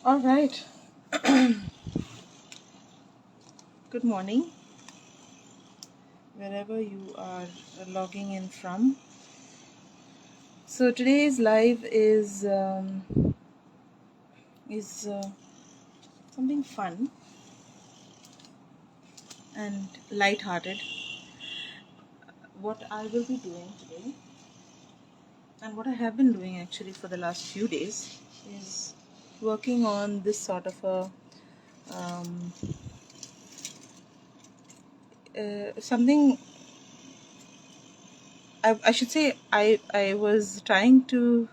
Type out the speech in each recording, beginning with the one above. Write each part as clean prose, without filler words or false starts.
All right. Good morning, wherever you are logging in from. So today's live is something fun and light-hearted. What I will be doing today, and what I have been doing actually for the last few days, is working on this sort of a um, something. I should say I was trying to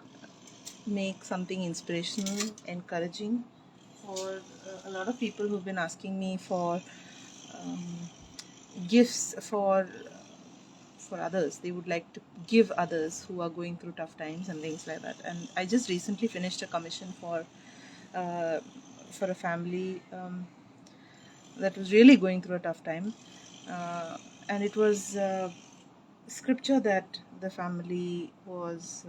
make something inspirational, encouraging for a lot of people who've been asking me for um, gifts for others. They would like to give others who are going through tough times and things like that. And I just recently finished a commission uh, for a family that was really going through a tough time, and it was scripture that the family was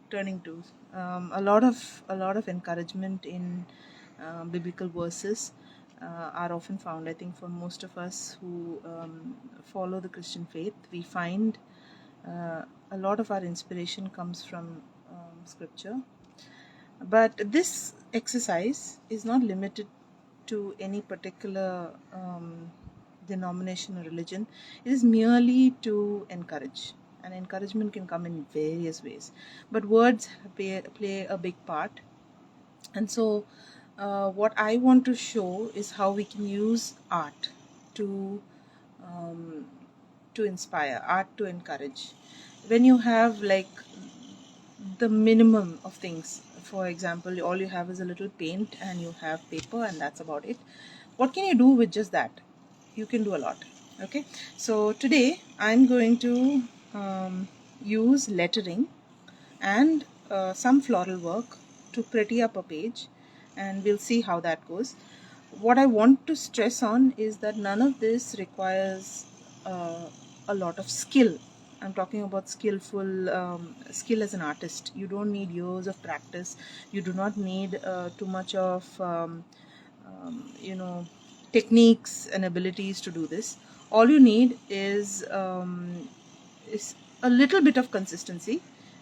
turning to. A lot of encouragement in biblical verses are often found. I think for most of us who follow the Christian faith, we find a lot of our inspiration comes from scripture. But this exercise is not limited to any particular denomination or religion. It is merely to encourage. And encouragement can come in various ways. But words play a big part. And so, what I want to show is how we can use art to um, inspire, art to encourage. When you have like the minimum of things, for example, all you have is a little paint and you have paper, and that's about it. What can you do with just that? You can do a lot. Okay, so today I'm going to use lettering and some floral work to pretty up a page, and we'll see how that goes. What I want to stress on is that none of this requires uh, a lot of skill. I'm talking about skill as an artist. You don't need years of practice. You do not need too much of you know, techniques and abilities to do this. All you need is a little bit of consistency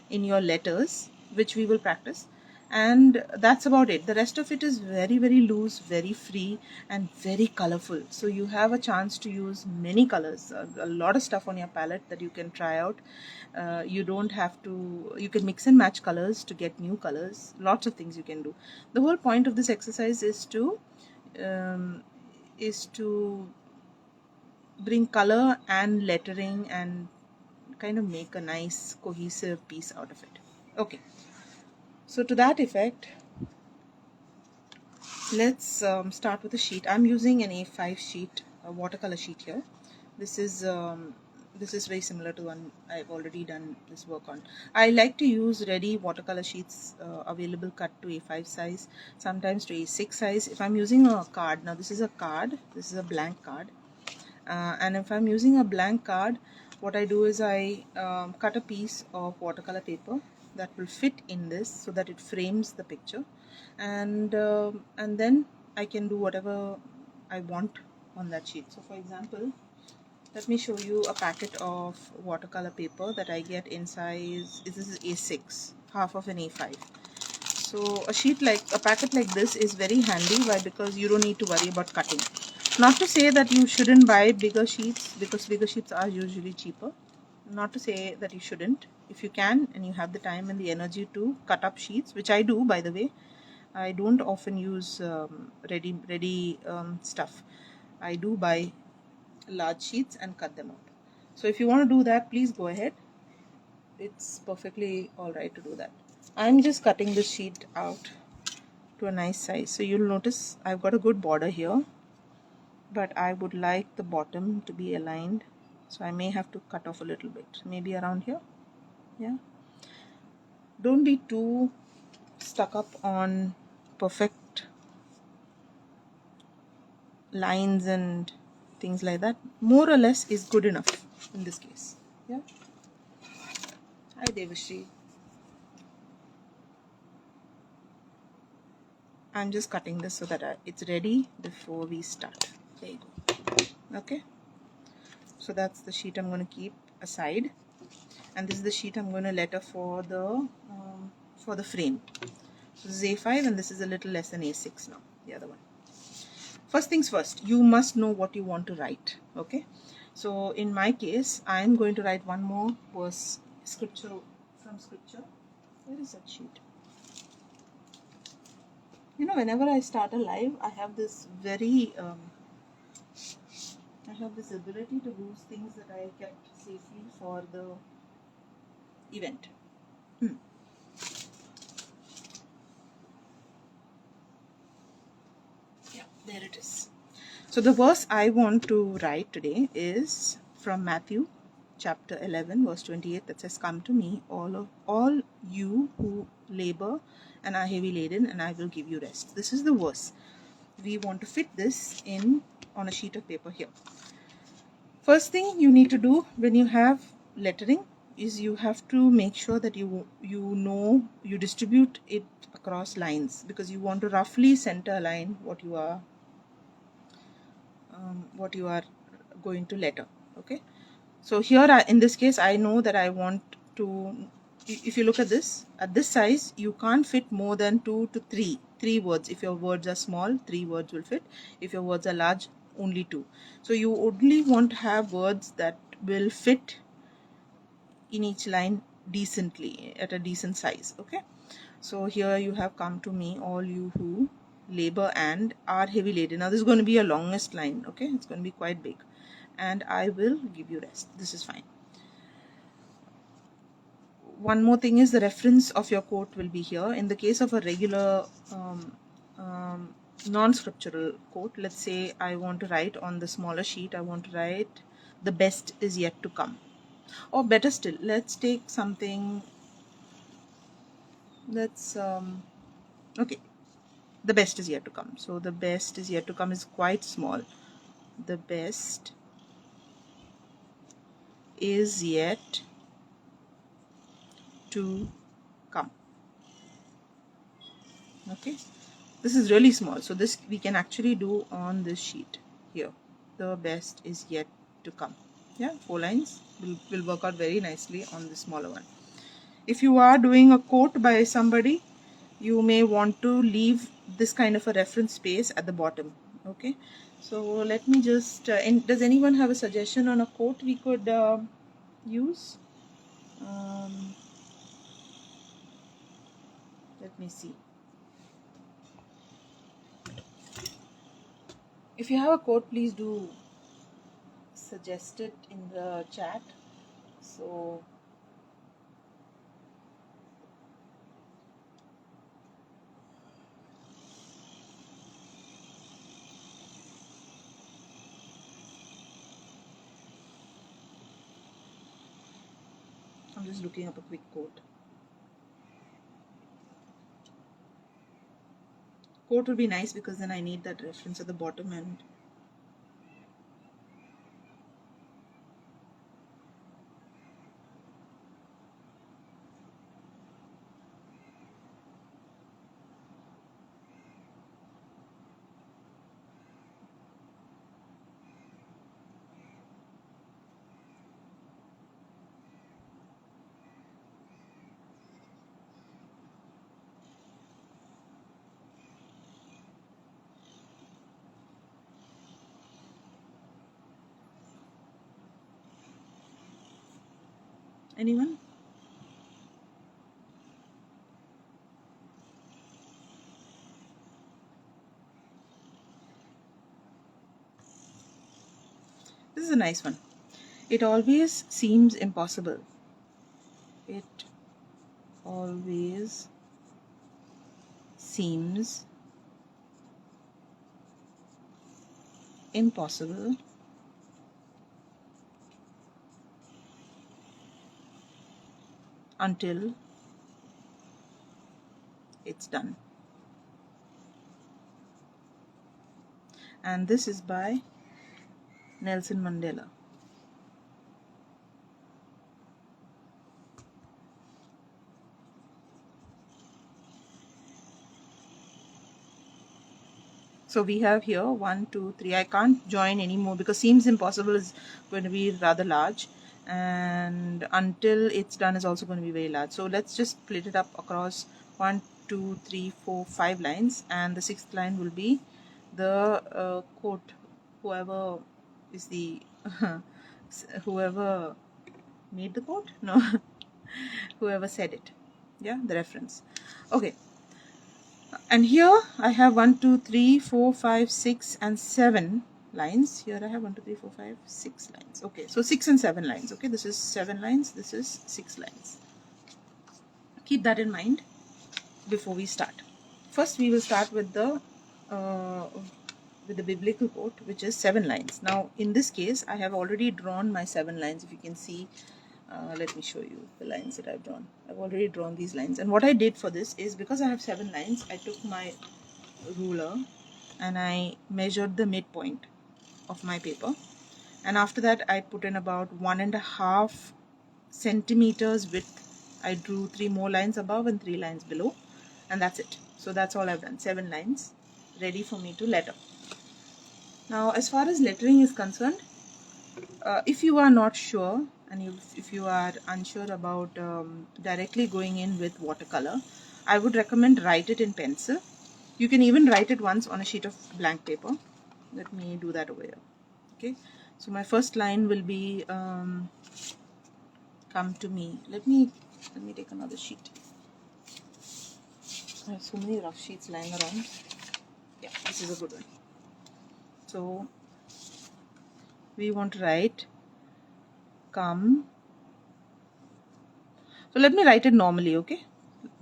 in your letters, which we will practice, and that's about it. The rest of it is very, very loose, very free, and very colorful. So you have a chance to use many colors, a lot of stuff on your palette that you can try out. You don't have to, you can mix and match colors to get new colors. Lots of things you can do. The whole point of this exercise um, is to bring color and lettering and kind of make a nice cohesive piece out of it. Okay, so to that effect, let's start with a sheet. I'm using an A5 sheet, a watercolor sheet here. This is very similar to one I've already done this work on. I like to use ready watercolor sheets available, cut to A5 size, sometimes to A6 size. If I'm using a card, now this is a card, this is a blank card, and if I'm using a blank card, what I do is I cut a piece of watercolor paper that will fit in this so that it frames the picture, and then I can do whatever I want on that sheet. So for example, let me show you a packet of watercolor paper that I get in size, this is A6, half of an A5. So a packet like this is very handy. Why? Because you don't need to worry about cutting. Not to say that you shouldn't buy bigger sheets, because bigger sheets are usually cheaper. Not to say that you shouldn't. If you can and you have the time and the energy to cut up sheets, which I do, by the way. I don't often use ready stuff. I do buy large sheets and cut them out. So if you want to do that, please go ahead. It's perfectly alright to do that. I'm just cutting this sheet out to a nice size. So you'll notice I've got a good border here, but I would like the bottom to be aligned, so I may have to cut off a little bit, maybe around here. Yeah, don't be too stuck up on perfect lines and things like that. More or less is good enough in this case. Yeah. Hi Devashri. I'm just cutting this so that it's ready before we start. There you go. Okay, so that's the sheet I'm going to keep aside, and this is the sheet I'm going to letter for the frame. So this is A5 and this is a little less than A6 now, the other one. First things first, you must know what you want to write. Okay, so in my case, I'm going to write one more verse scripture from scripture. Where is that sheet? You know, whenever I start a live, I have this ability to lose things that I kept safely for the event. Yeah, there it is. So the verse I want to write today is from Matthew chapter 11 verse 28, that says, "Come to me, all you who labor and are heavy laden, and I will give you rest." This is the verse. We want to fit this in on a sheet of paper here. First thing you need to do when you have lettering is you have to make sure that you distribute it across lines, because you want to roughly center align what you are going to letter. Okay, so here in this case I know that I want to, if you look at this size, you can't fit more than 2 to 3 words. If your words are small, 3 words will fit. If your words are large, only 2. So you only want to have words that will fit in each line decently, at a decent size. Okay, so here you have, "Come to me, all you who labor and are heavy laden." Now this is going to be a longest line. Okay, it's going to be quite big. "And I will give you rest." This is fine. One more thing is the reference of your quote will be here. In the case of a regular non-scriptural quote, let's say I want to write on the smaller sheet, I want to write, "The best is yet to come." Or better still, let's take something, let's okay, "The best is yet to come." So the best is yet to come is quite small. The best is yet to come. Okay, this is really small, so this we can actually do on this sheet here. "The best is yet to come." Yeah, 4 lines will work out very nicely on the smaller one. If you are doing a quote by somebody, you may want to leave this kind of a reference space at the bottom. Okay, so let me just does anyone have a suggestion on a quote we could use? Let me see. If you have a quote, please do suggest it in the chat. So I'm just looking up a quick quote. Quote would be nice because then I need that reference at the bottom. And anyone? This is a nice one. "It always seems impossible." It always seems impossible until it's done. And this is by Nelson Mandela. So we have here 1, 2, 3. I can't join anymore because seems impossible is going to be rather large, and until it's done is also going to be very large. So let's just split it up across 1, 2, 3, 4, 5 lines, and the sixth line will be the quote, whoever is the whoever made the quote, no, whoever said it, yeah, the reference. Okay, and here I have 1, 2, 3, 4, 5, 6 and 7 lines. Here I have 1, 2, 3, 4, 5, 6 lines. Okay, so 6 and 7 lines. Okay, this is 7 lines, this is 6 lines. Keep that in mind before we start. First we will start with the biblical quote, which is 7 lines. Now in this case I have already drawn my 7 lines. If you can see, let me show you the lines that I've drawn. I've already drawn these lines, and what I did for this is, because I have 7 lines, I took my ruler and I measured the midpoint of my paper, and after that I put in about 1.5 centimeters width. I drew 3 more lines above and 3 lines below, and that's it. So that's all I've done. 7 lines ready for me to letter. Now as far as lettering is concerned, if you are not sure, and if you are unsure about directly going in with watercolor, I would recommend write it in pencil. You can even write it once on a sheet of blank paper. Let me do that over here. Okay, so my first line will be come to me. Let me take another sheet. I have so many rough sheets lying around. Yeah, this is a good one. So we want to write come. So let me write it normally, okay?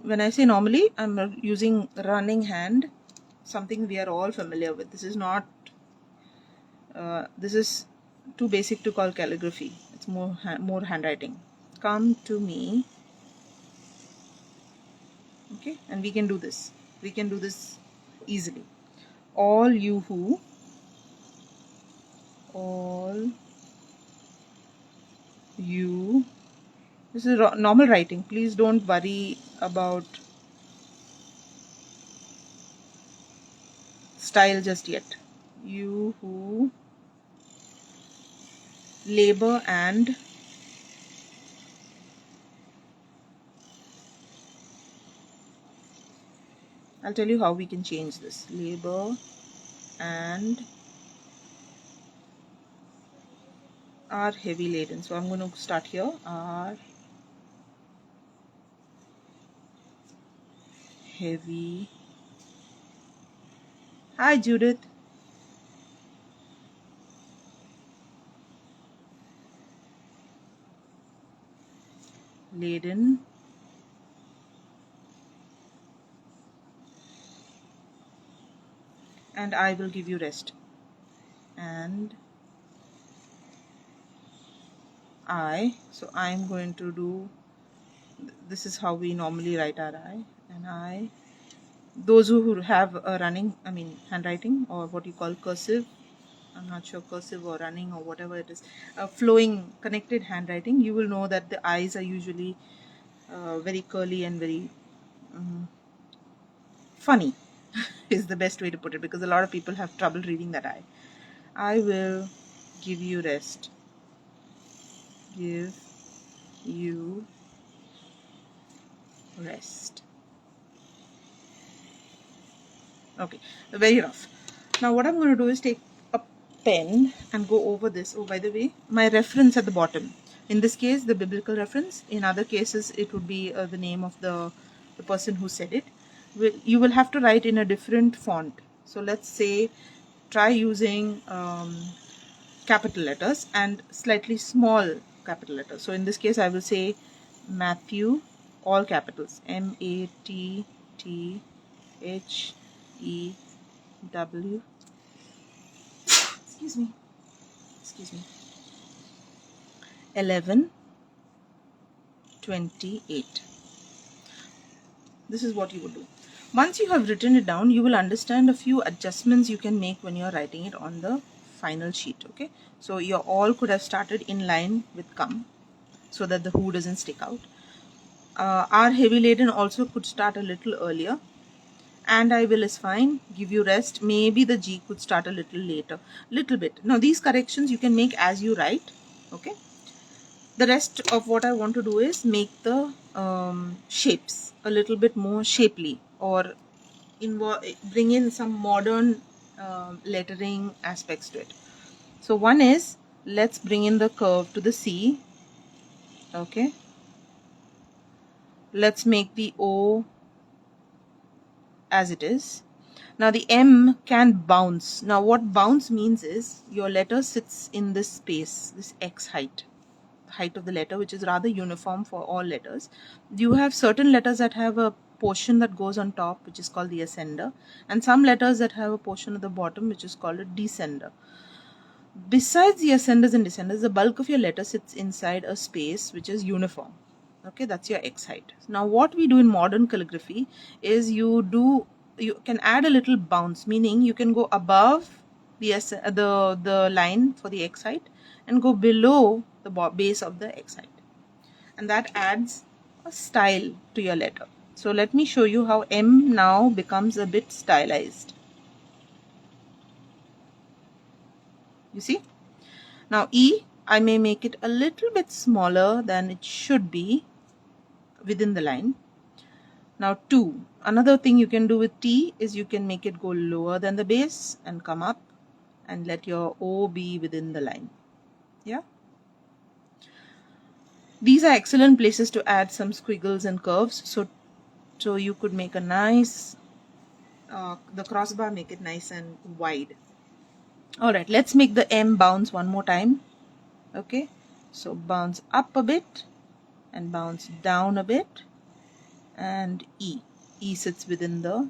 When I say normally, I'm using running hand, something we are all familiar with. This is not, this is too basic to call calligraphy. It's more handwriting. Come to me, okay? And we can do this. We can do this easily. All you who, all you. This is normal writing. Please don't worry about style just yet. You who labor and I'll tell you how we can change this. Labor and are heavy laden. So I'm going to start here. Are heavy. Hi Judith. Laden and I will give you rest. And I, so I'm going to do, this is how we normally write our I, and I, those who have a running, handwriting, or what you call cursive, I'm not sure, cursive or running or whatever it is, flowing connected handwriting, you will know that the I's are usually very curly and very funny is the best way to put it, because a lot of people have trouble reading that I. I will give you rest. Give you rest. Okay, very rough. Now what I'm going to do is take a pen and go over this. Oh, by the way, my reference at the bottom. In this case, the biblical reference. In other cases, it would be the name of the person who said it. You will have to write in a different font. So let's say try using capital letters and slightly small capital letters. So in this case, I will say Matthew, all capitals, MATTHEW, 11:28. This is what you would do. Once you have written it down, you will understand a few adjustments you can make when you are writing it on the final sheet. Okay, so your all could have started in line with come, so that the who doesn't stick out. Are heavy laden also could start a little earlier, and I will is fine. Give you rest. Maybe the G could start a little later, little bit. Now these corrections you can make as you write. Okay. The rest of what I want to do is make the shapes a little bit more shapely, or bring in some modern lettering aspects to it. So one is, let's bring in the curve to the C. Okay. Let's make the O as it is. Now the M can bounce. Now what bounce means is your letter sits in this space, this X height of the letter, which is rather uniform for all letters. You have certain letters that have a portion that goes on top, which is called the ascender, and some letters that have a portion at the bottom, which is called a descender. Besides the ascenders and descenders, the bulk of your letter sits inside a space which is uniform. Okay, that's your X height. Now what we do in modern calligraphy is you can add a little bounce, meaning you can go above the line for the X height and go below the base of the X height, and that adds a style to your letter. So let me show you how M now becomes a bit stylized. You see? Now E, I may make it a little bit smaller than it should be within the line. Now 2, another thing you can do with T is you can make it go lower than the base and come up and let your O be within the line. Yeah. These are excellent places to add some squiggles and curves. So you could make a nice, the crossbar, make it nice and wide. Alright, let's make the M bounce one more time. Okay, so bounce up a bit and bounce down a bit, and E sits within the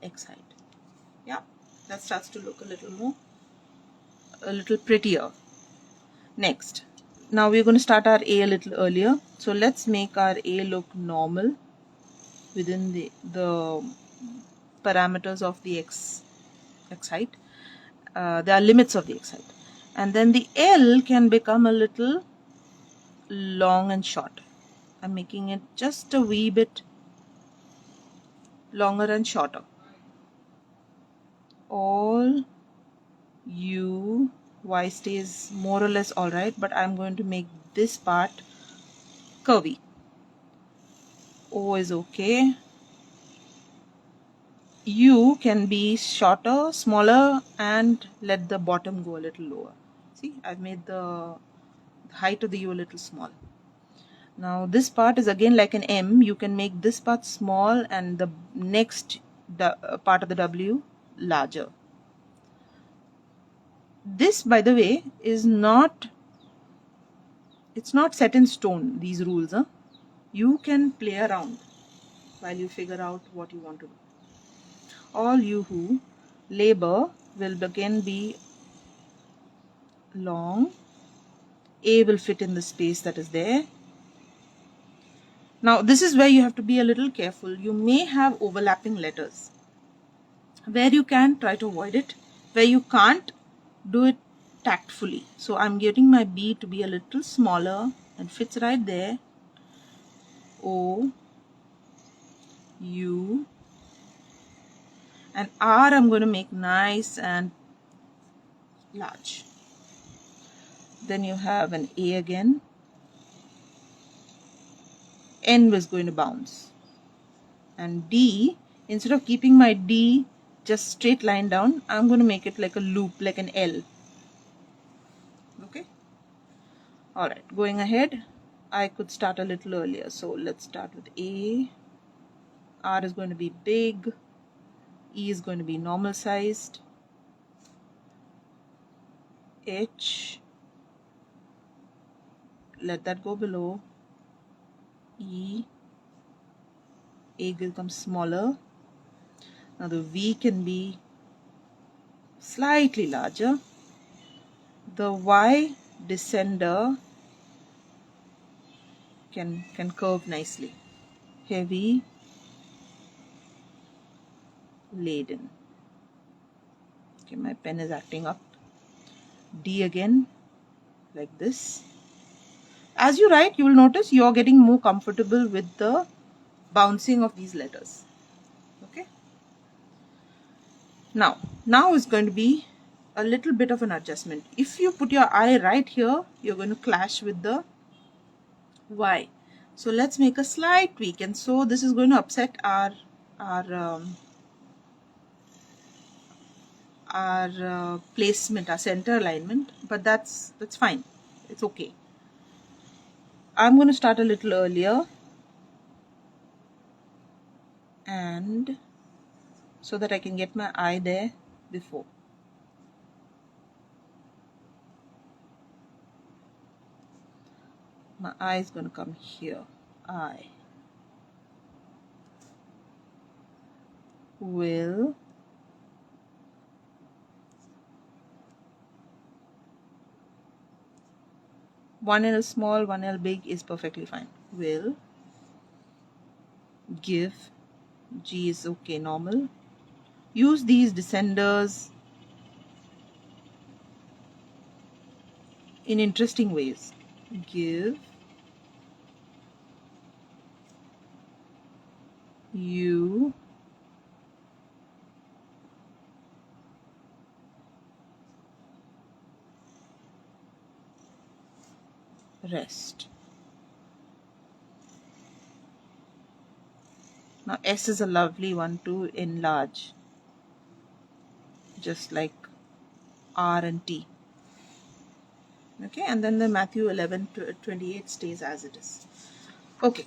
X height. Yeah, that starts to look a little prettier. Next, now we're going to start our A a little earlier, so let's make our A look normal within the parameters of the X height. There are limits of the X height, and then the L can become a little long and short. I'm making it just a wee bit longer and shorter. All U, Y stays more or less alright, but I'm going to make this part curvy. O is okay. U can be shorter, smaller, and let the bottom go a little lower. See, I've made the height of the U a little small. Now this part is again like an M. You can make this part small and the next part of the W larger. This, by the way, is not set in stone, these rules. You can play around while you figure out what you want to do. All you who labor will again be long. A will fit in the space that is there. Now this is where you have to be a little careful. You may have overlapping letters. Where you can, try to avoid it. Where you can't, do it tactfully. So I'm getting my B to be a little smaller and fits right there. O, U, and R I'm going to make nice and large. Then you have an A again. N was going to bounce. And D, instead of keeping my D just straight line down, I'm going to make it like a loop, like an L. Okay. Alright, going ahead, I could start a little earlier. So let's start with A. R is going to be big. E is going to be normal sized. H, let that go below. E, A will become smaller. Now the V can be slightly larger. The Y descender can curve nicely. Heavy, laden. Okay, my pen is acting up. D again, like this. As you write, you will notice you are getting more comfortable with the bouncing of these letters. Okay. Now is going to be a little bit of an adjustment. If you put your eye right here, you're going to clash with the Y. So let's make a slight tweak, and so this is going to upset our placement, our center alignment, but that's fine. It's okay. I'm going to start a little earlier, and so that I can get my eye there before. My eye is going to come here. I will one L small, one L big is perfectly fine. Will give, G is okay, normal. Use these descenders in interesting ways. Give, you, rest. Now S is a lovely one to enlarge, just like R and T. Okay, and then the Matthew 11 to 28 stays as it is. Okay,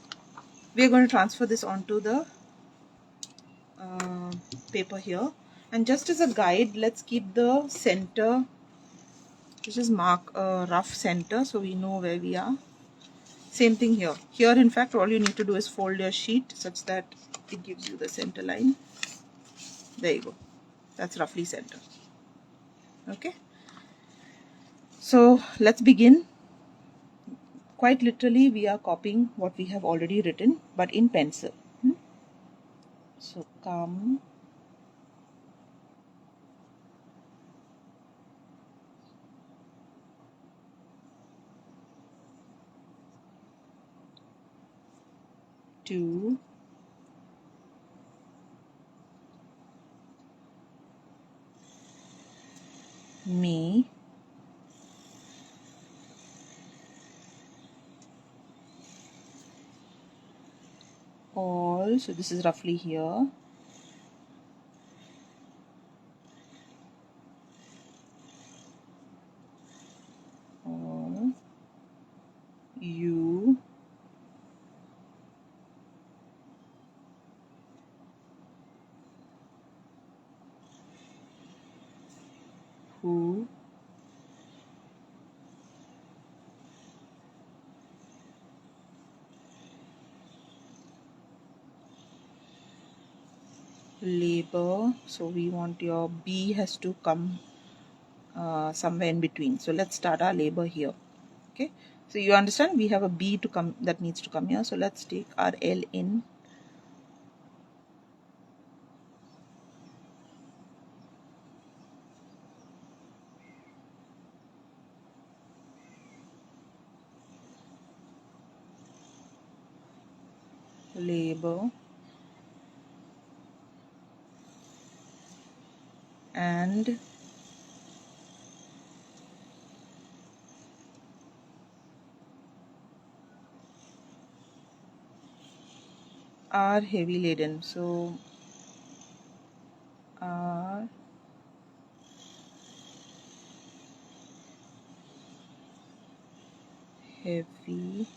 we are going to transfer this onto the paper here, and just as a guide, let's keep the center, just mark a rough center so we know where we are. Same thing here. Here, in fact, all you need to do is fold your sheet such that it gives you the center line. There you go. That's roughly center. Okay. So let's begin. Quite literally, we are copying what we have already written, but in pencil. So come, to, me, all. So this is roughly here. All, you, who, labor. So we want your B has to come somewhere in between. So let's start our labor here. Okay, so you understand we have a B to come, that needs to come here. So let's take our L in, labor, and are heavy laden. So are heavy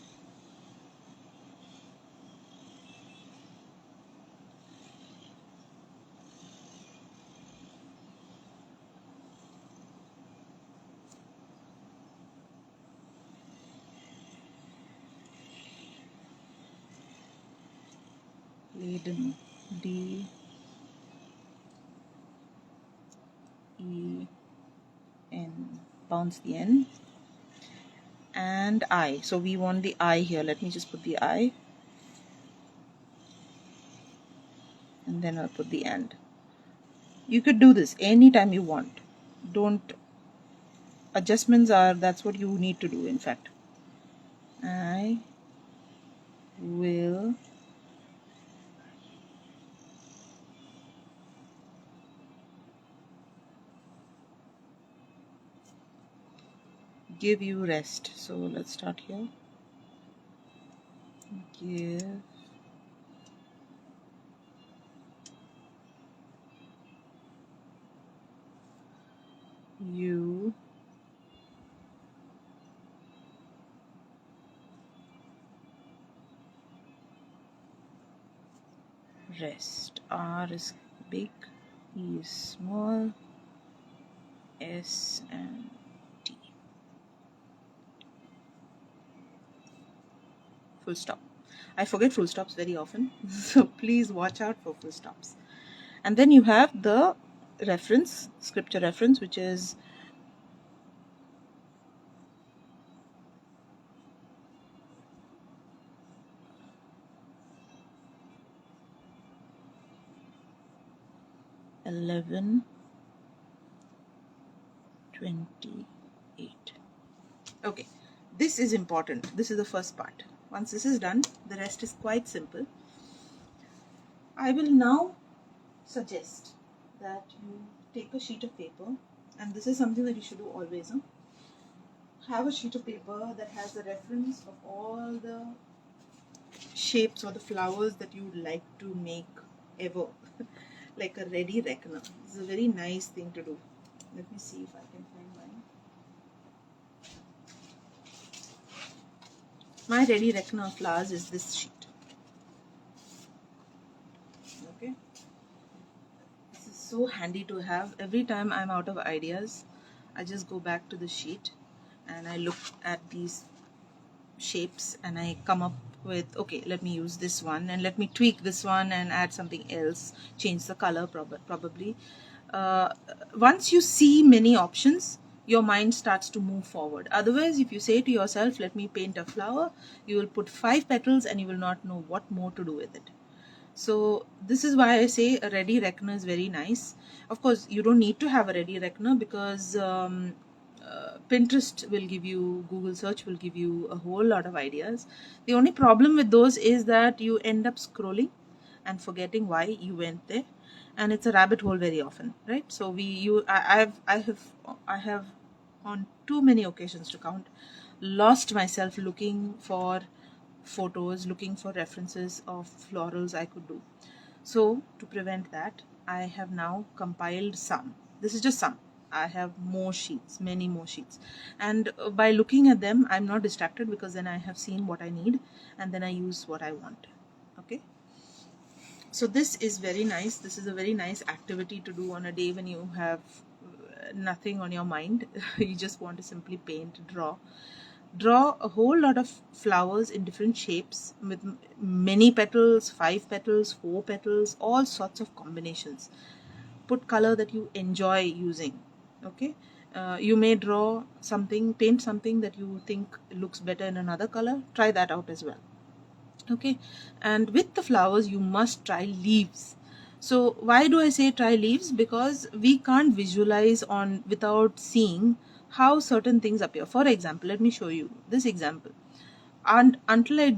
laden. D E N, bounce the N, and I. So we want the I here. Let me just put the I, and then I'll put the and. You could do this anytime you want. Don't, adjustments are, that's what you need to do. In fact, I will give you rest. So let's start here. Give you rest. R is big, E is small, S and T. Full stop. I forget full stops very often, so please watch out for full stops. And then you have the reference, scripture reference, which is (11:28). Okay, this is important. This is the first part. Once this is done, the rest is quite simple. I will now suggest that you take a sheet of paper, and this is something that you should do always. Have a sheet of paper that has the reference of all the shapes or the flowers that you would like to make ever. Like a ready reckoner. It's a very nice thing to do. Let me see if I can find mine. My ready reckoner of flowers is this sheet. Okay. This is so handy to have. Every time I'm out of ideas, I just go back to the sheet and I look at these shapes and I come up with, okay, let me use this one and let me tweak this one and add something else, change the color probably. Once you see many options, your mind starts to move forward. Otherwise, if you say to yourself, let me paint a flower, you will put 5 petals and you will not know what more to do with it. So this is why I say a ready reckoner is very nice. Of course, you don't need to have a ready reckoner because Pinterest will give you, Google search will give you a whole lot of ideas. The only problem with those is that you end up scrolling and forgetting why you went there, and it's a rabbit hole very often, right? So I have on too many occasions to count lost myself looking for photos, looking for references of florals I could do. So to prevent that, I have now compiled some. This is just some. I have more sheets, many more sheets. And by looking at them, I'm not distracted because then I have seen what I need and then I use what I want. Okay. So this is very nice. This is a very nice activity to do on a day when you have nothing on your mind. You just want to simply paint, draw a whole lot of flowers in different shapes with many petals, 5 petals, 4 petals, all sorts of combinations. Put color that you enjoy using. Okay, you may draw something, paint something that you think looks better in another color. Try that out as well. Okay, and with the flowers you must try leaves. So why do I say try leaves? Because we can't visualize on without seeing how certain things appear. For example, let me show you this example. And until I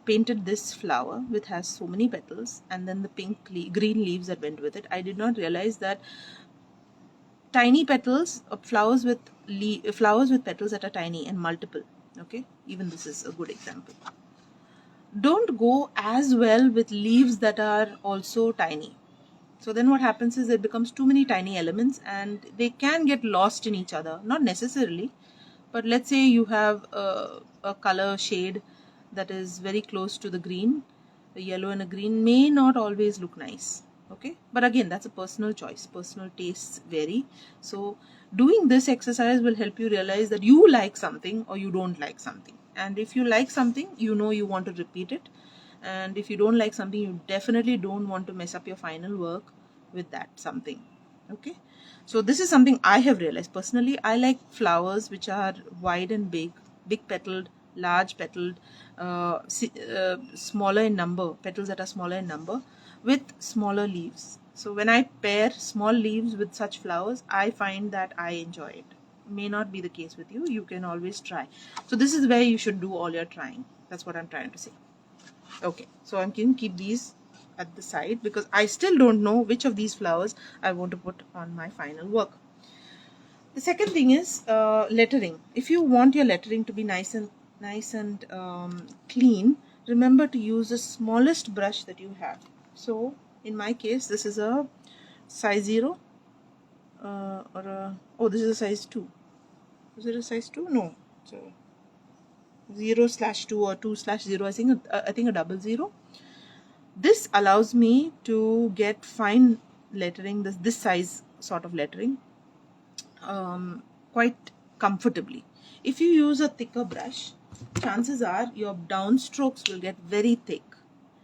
painted this flower which has so many petals and then the green leaves that went with it, I did not realize that tiny petals of flowers with petals that are tiny and multiple. Okay, even this is a good example. Don't go as well with leaves that are also tiny. So then what happens is it becomes too many tiny elements and they can get lost in each other. Not necessarily, but let's say you have a color shade that is very close to the green. A yellow and a green may not always look nice. Okay, but again, that's a personal choice. Personal tastes vary. So doing this exercise will help you realize that you like something or you don't like something. And if you like something, you know you want to repeat it. And if you don't like something, you definitely don't want to mess up your final work with that something. Okay, so this is something I have realized personally. I like flowers which are wide and big petaled, large petaled, smaller in number, petals that are smaller in number with smaller leaves. So when I pair small leaves with such flowers, I find that I enjoy it. May not be the case with you. You can always try. So this is where you should do all your trying. That's what I'm trying to say. Okay, so I'm going to keep these at the side because I still don't know which of these flowers I want to put on my final work. The second thing is lettering. If you want your lettering to be nice and clean, remember to use the smallest brush that you have. So in my case, this is a size 0 oh, this is a size 2. Is it a size 2? No. So 0/2 or 2/0. I think a 00. This allows me to get fine lettering, this size sort of lettering, quite comfortably. If you use a thicker brush, chances are your downstrokes will get very thick.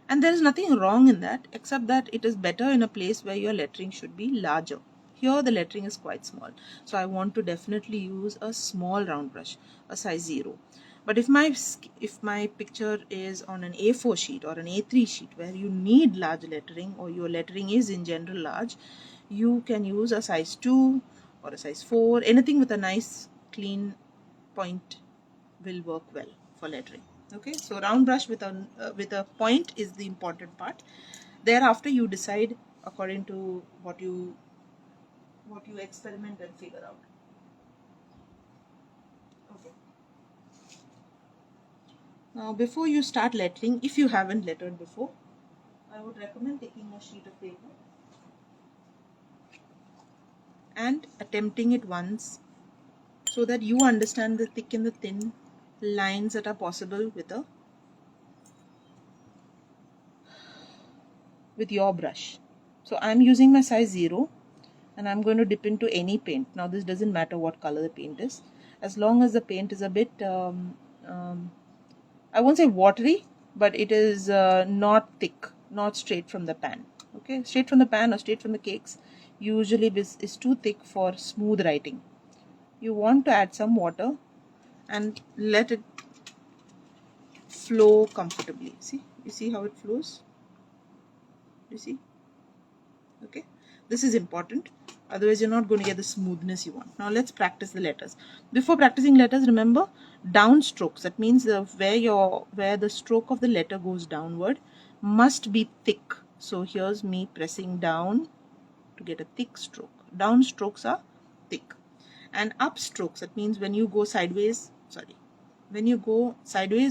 And there is nothing wrong in that, except that it is better in a place where your lettering should be larger. Here the lettering is quite small, so I want to definitely use a small round brush, a size 0. But if my picture is on an A4 sheet or an A3 sheet where you need large lettering, or your lettering is in general large, you can use a size 2 or a size 4. Anything with a nice clean point will work well for lettering. Okay, so round brush with a point is the important part. Thereafter you decide according to what you experiment and figure out. Okay. Now before you start lettering, if you haven't lettered before, I would recommend taking a sheet of paper and attempting it once, so that you understand the thick and the thin lines that are possible with your brush. So I'm using my size 0 and I'm going to dip into any paint. Now this doesn't matter what color the paint is, as long as the paint is a bit I won't say watery, but it is not thick, not straight from the pan. Okay, straight from the pan or straight from the cakes usually is too thick for smooth writing. You want to add some water and let it flow comfortably. See, you see how it flows? You see? Okay, this is important, otherwise you're not going to get the smoothness you want. Now let's practice the letters. Before practicing letters, remember down strokes. That means where the stroke of the letter goes downward must be thick. So here's me pressing down to get a thick stroke. Down strokes are thick, and up strokes, that means when you go sideways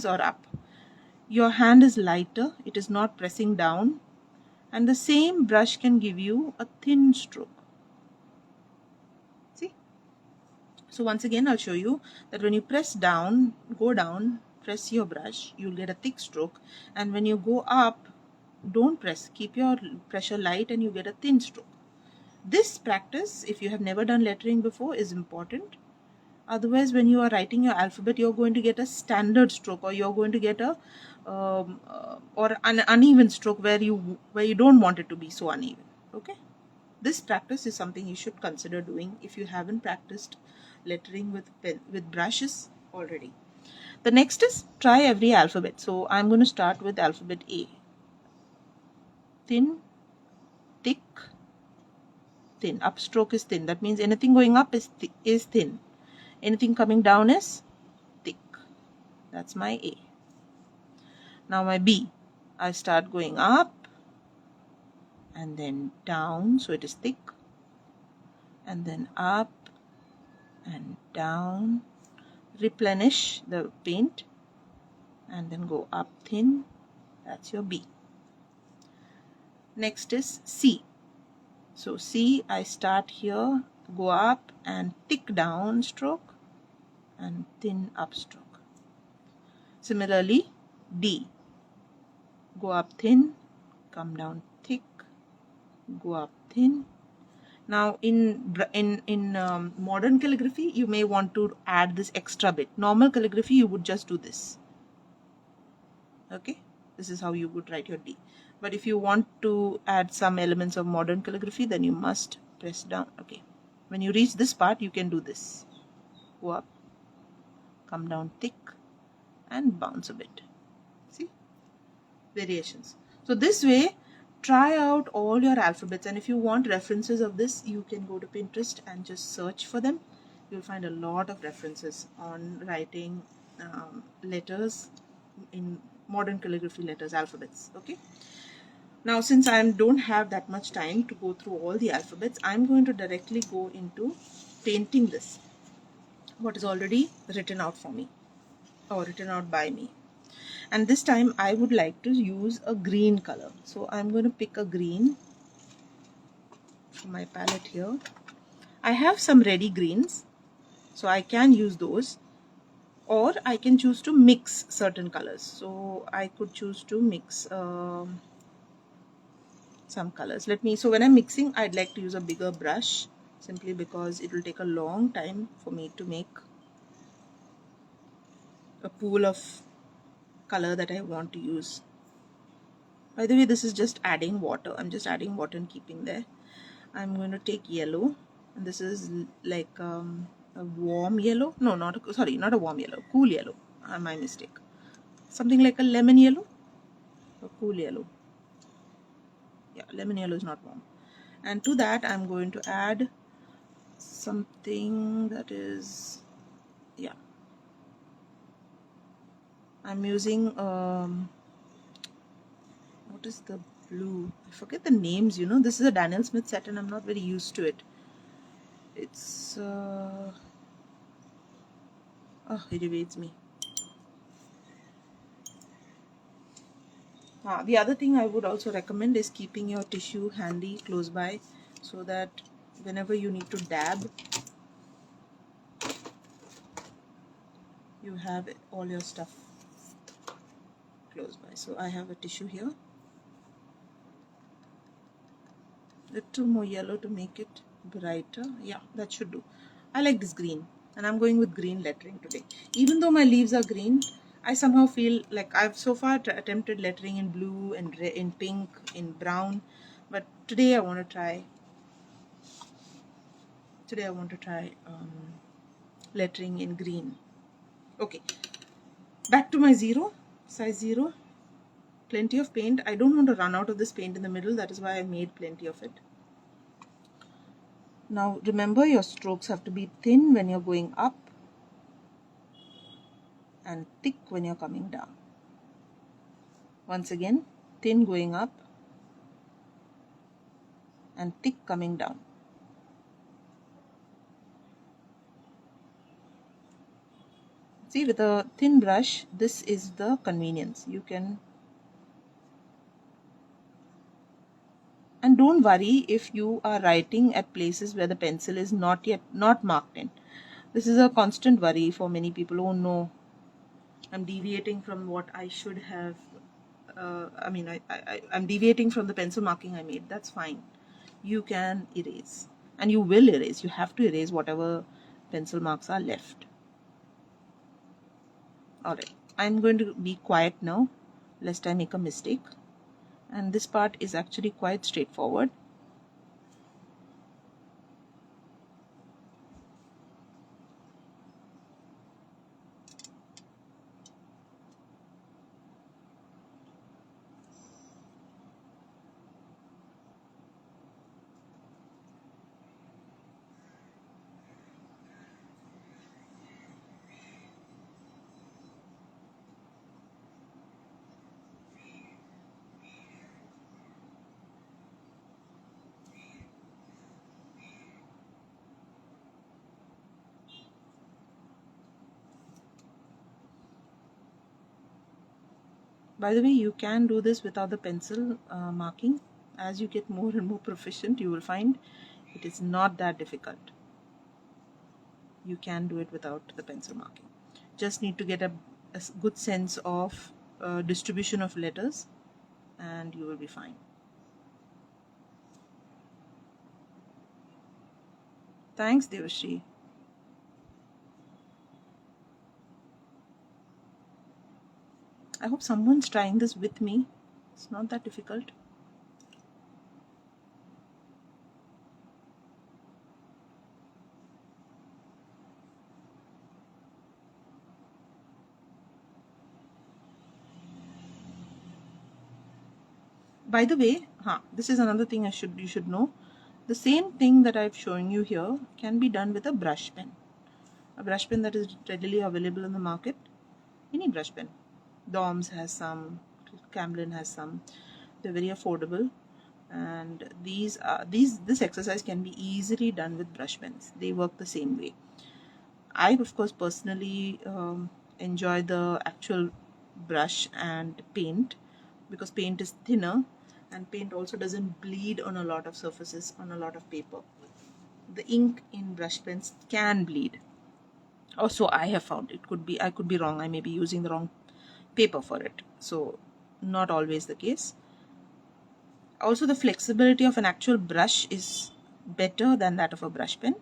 or up, your hand is lighter, it is not pressing down, and the same brush can give you a thin stroke. See? So once again I'll show you that when you press down, go down, press your brush, you'll get a thick stroke, and when you go up, don't press, keep your pressure light and you get a thin stroke. This practice, if you have never done lettering before, is important. Otherwise, when you are writing your alphabet, you're going to get a standard stroke, or you're going to get or an uneven stroke where you don't want it to be so uneven. Okay, this practice is something you should consider doing if you haven't practiced lettering with brushes already. The next is try every alphabet. So I'm going to start with alphabet A. Thin, thick, thin. Upstroke is thin. That means anything going up is thin. Anything coming down is thick. That's my A. Now my B. I start going up and then down, so it is thick, and then up and down. Replenish the paint and then go up thin. That's your B. Next is C. So C, I start here, go up and thick down stroke and thin up stroke. Similarly, D. Go up thin, come down thick, go up thin. Now in modern calligraphy, you may want to add this extra bit. Normal calligraphy, you would just do this. Okay, this is how you would write your D. But if you want to add some elements of modern calligraphy, then you must press down. Okay, when you reach this part, you can do this. Go up, come down thick, and bounce a bit. See? Variations. So this way, try out all your alphabets, and if you want references of this, you can go to Pinterest and just search for them. You'll find a lot of references on writing letters in modern calligraphy letters, alphabets. Okay. Now since I don't have that much time to go through all the alphabets, I'm going to directly go into painting this, what is already written out for me or written out by me. And this time I would like to use a green color. So I'm going to pick a green from my palette here. I have some ready greens, so I can use those, or I can choose to mix certain colors. So I could choose to mix some colors. So when I'm mixing, I'd like to use a bigger brush, simply because it will take a long time for me to make a pool of color that I want to use. By the way, this is just adding water. I'm just adding water and keeping there. I'm going to take yellow, and this is like a warm yellow. No, not a warm yellow. Cool yellow. My mistake. Something like a lemon yellow. A cool yellow. Yeah, lemon yellow is not warm. And to that, I'm going to add something that is, yeah, I'm using what is the blue? I forget the names. This is a Daniel Smith set, and I'm not very used to it. It's oh, it evades me. The other thing I would also recommend is keeping your tissue handy close by, so that whenever you need to dab, you have all your stuff close by. So I have a tissue here. Little more yellow to make it brighter. Yeah, that should do. I like this green, and I'm going with green lettering today. Even though my leaves are green, I somehow feel like I've so far attempted lettering in blue and in pink, in brown, but today I want to try lettering in green. Okay, back to my size 0. Plenty of paint. I don't want to run out of this paint in the middle. That is why I made plenty of it. Now remember, your strokes have to be thin when you're going up and thick when you're coming down. Once again, thin going up and thick coming down. See, with a thin brush, this is the convenience. You can, and don't worry if you are writing at places where the pencil is not marked in. This is a constant worry for many people. Oh no, I'm deviating from what I should have. I'm deviating from the pencil marking I made. That's fine. You can erase, and you will erase. You have to erase whatever pencil marks are left. Alright, I'm going to be quiet now, lest I make a mistake. And this part is actually quite straightforward. By the way, you can do this without the pencil marking. As you get more and more proficient, you will find it is not that difficult. You can do it without the pencil marking. Just need to get a good sense of distribution of letters, and you will be fine. Thanks, Devashri. I hope someone's trying this with me. It's not that difficult. By the way, this is another thing you should know. The same thing that I've shown you here can be done with a brush pen. A brush pen that is readily available in the market. Any brush pen. Dom's has some, Camlin has some. They're very affordable. and this exercise can be easily done with brush pens. They work the same way. I of course personally enjoy the actual brush and paint, because paint is thinner and paint also doesn't bleed on a lot of surfaces, on a lot of paper. The ink in brush pens can bleed. Also, I have found, I could be wrong, I may be using the wrong paper for it, so not always the case. Also, the flexibility of an actual brush is better than that of a brush pen,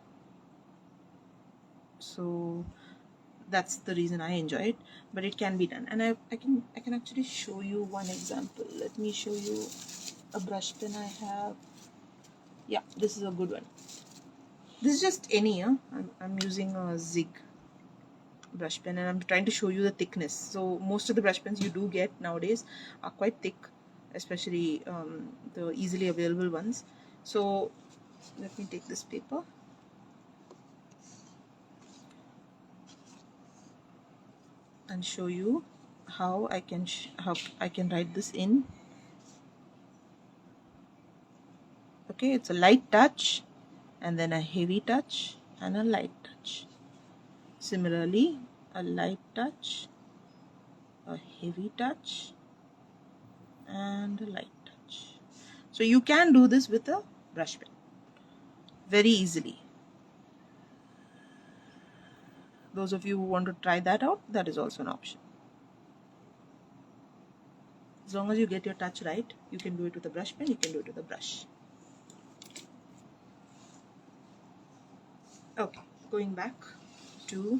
so that's the reason I enjoy it. But it can be done, and I can actually show you one example. Let me show you a brush pen I have. Yeah, this is a good one. This is just any, I'm using a Zig brush pen, and I'm trying to show you the thickness. So most of the brush pens you do get nowadays are quite thick, especially the easily available ones. So let me take this paper and show you how I can write this in. Okay, it's a light touch and then a heavy touch and a light touch. Similarly, a light touch, a heavy touch, and a light touch. So you can do this with a brush pen very easily. Those of you who want to try that out, that is also an option. As long as you get your touch right, you can do it with a brush pen, you can do it with a brush. Okay, going back to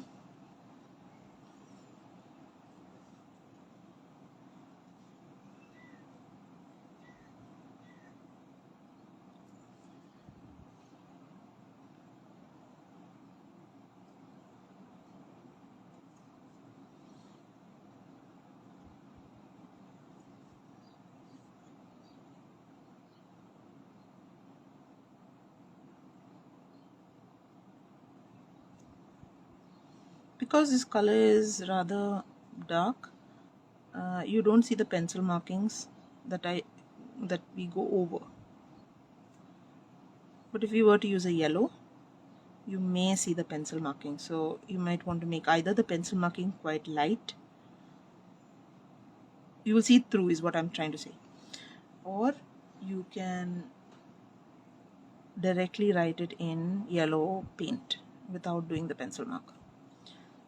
because this color is rather dark, you don't see the pencil markings that we go over. But if you were to use a yellow, you may see the pencil marking. So you might want to make either the pencil marking quite light, you will see it through is what I'm trying to say, or you can directly write it in yellow paint without doing the pencil marker.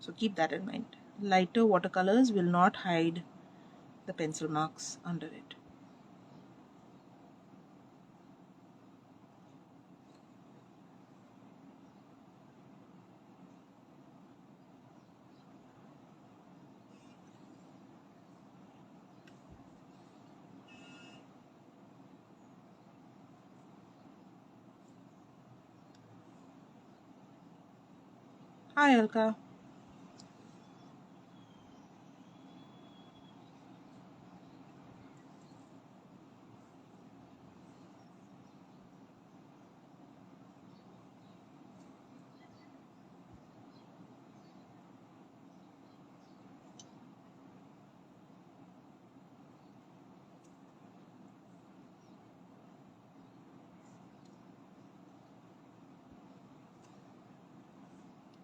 So keep that in mind. Lighter watercolors will not hide the pencil marks under it. Hi Alka.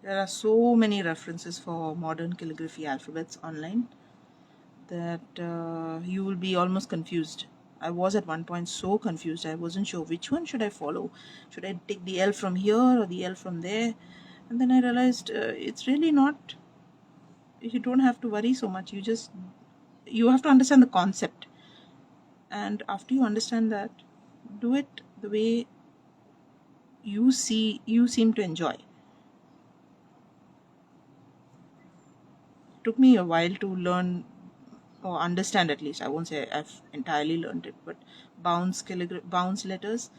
There are so many references for modern calligraphy alphabets online that you will be almost confused. I was at one point so confused. I wasn't sure which one should I follow. Should I take the L from here or the L from there? And then I realized it's really not, you don't have to worry so much. You have to understand the concept. And after you understand that, do it the way you seem to enjoy. It took me a while to learn or understand, at least. I won't say I've entirely learned it, but bounce letters,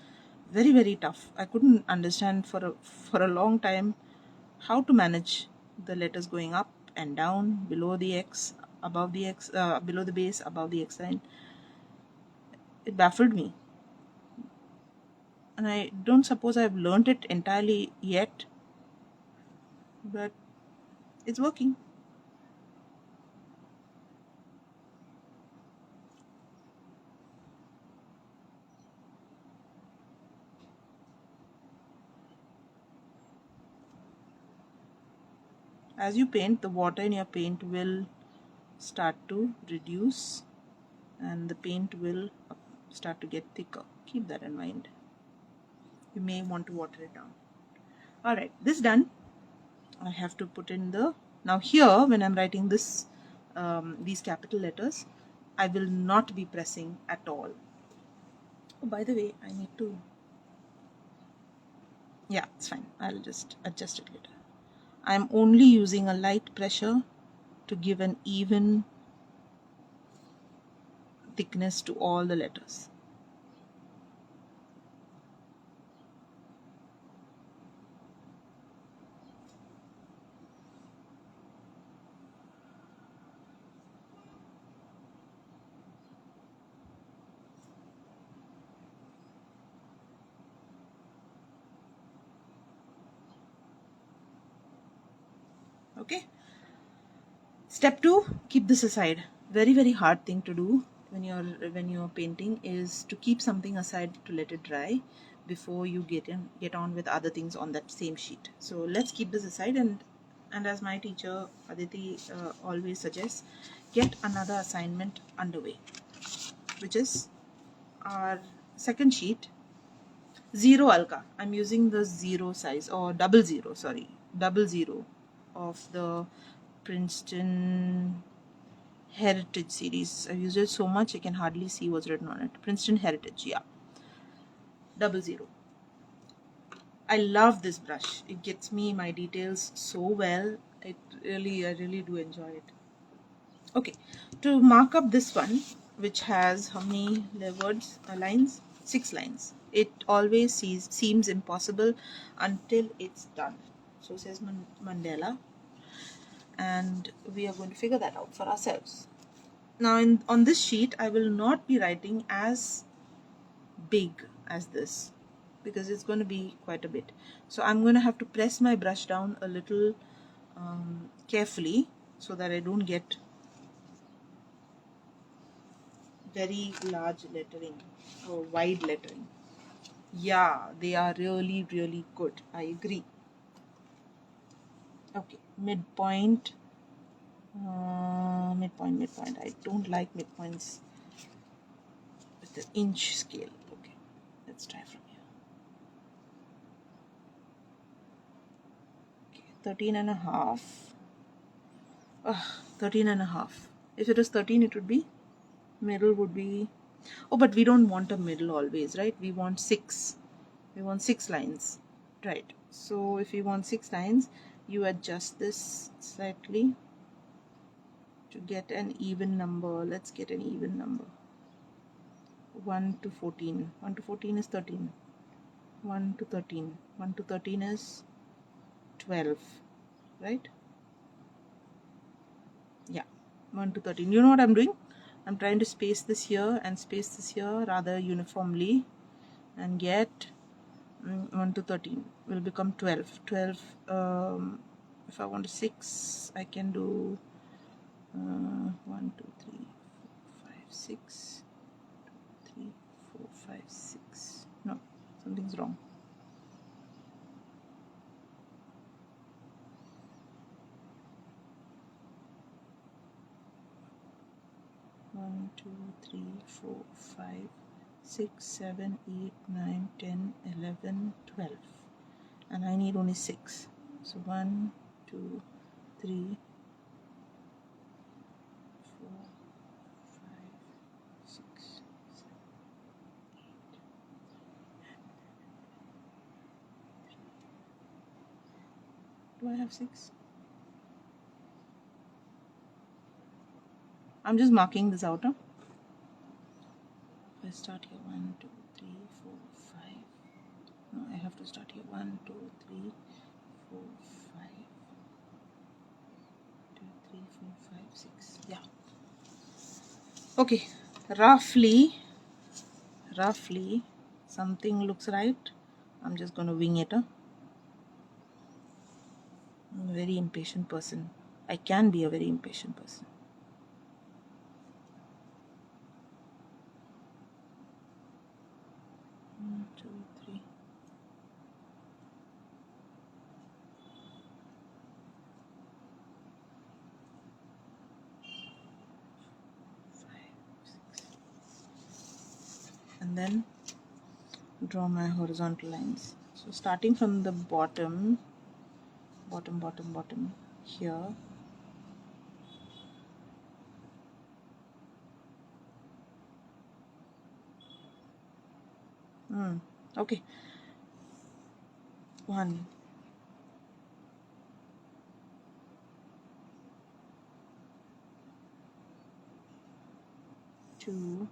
very very tough. I couldn't understand for a long time how to manage the letters going up and down, below the X, above the X, below the base, above the X line. It baffled me, and I don't suppose I've learned it entirely yet, but it's working. As you paint, the water in your paint will start to reduce and the paint will start to get thicker. Keep that in mind. You may want to water it down. Alright, this done. I have to put in the, now here when I'm writing this these capital letters, I will not be pressing at all. Oh, by the way, I need to, yeah, it's fine, I'll just adjust it later. I'm only using a light pressure to give an even thickness to all the letters. Okay. Step 2, keep this aside. Very hard thing to do when you're painting is to keep something aside to let it dry before you get on with other things on that same sheet. So let's keep this aside, and as my teacher Aditi always suggests, get another assignment underway, which is our second sheet, 0 alka. I'm using the 0 size, or double zero of the Princeton Heritage series. I've used it so much I can hardly see what's written on it. Princeton Heritage, yeah. 00. I love this brush. It gets me my details so well. I really do enjoy it. Okay, to mark up this one, which has how many words, lines? 6 lines. It always seems impossible until it's done. So says Mandela, and we are going to figure that out for ourselves. Now on this sheet, I will not be writing as big as this because it's going to be quite a bit. So I'm going to have to press my brush down a little carefully so that I don't get very large lettering or wide lettering. Yeah, they are really good. I agree. Okay, midpoint. Midpoint. I don't like midpoints with the inch scale. Okay, let's try from here. Okay, 13 and a half. 13 and a half. If it was 13, it would be, middle would be, oh, but we don't want a middle always, right? We want 6. We want 6 lines, right? So if you want 6 lines, you adjust this slightly to get an even number. Let's get an even number. 1 to 14. 1 to 14 is 13. 1 to 13. 1 to 13 is 12, right? Yeah, 1 to 13. You know what I'm doing? I'm trying to space this here and space this here rather uniformly and get 1 to 13 will become 12. 12, if I want a 6, I can do 1, 2, 3, 4, 5, 6, 3, 4, 5, 6. No, something's wrong. One, 2, 3, 4, 5, 6, 7, 8, 9, 10, 11, 12, and I need only 6. So 1, 2, 3, 4, 5, 6, 7, 8. Do I have 6? I'm just marking this out. I start here 1, 2, 3, 4, 5. No, I have to start here 1, 2, 3, 4, 5. 2, 3, 4, 5, 6. Yeah. Okay. Roughly, something looks right. I'm just going to wing it. I'm a very impatient person. I can be a very impatient person. 1, 2, 3. then draw my horizontal lines. So starting from the bottom here, okay, 1, 2,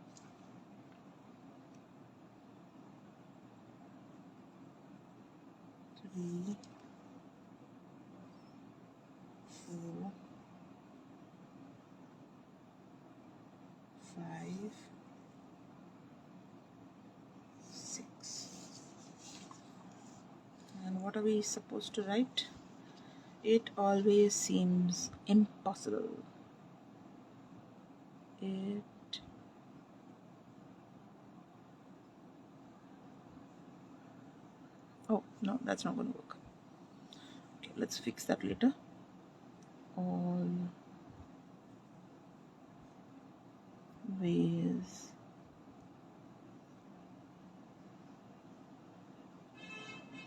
3, 4, 5, 6. And what are we supposed to write? It always seems impossible. Oh no, that's not going to work. Okay, let's fix that later. Always.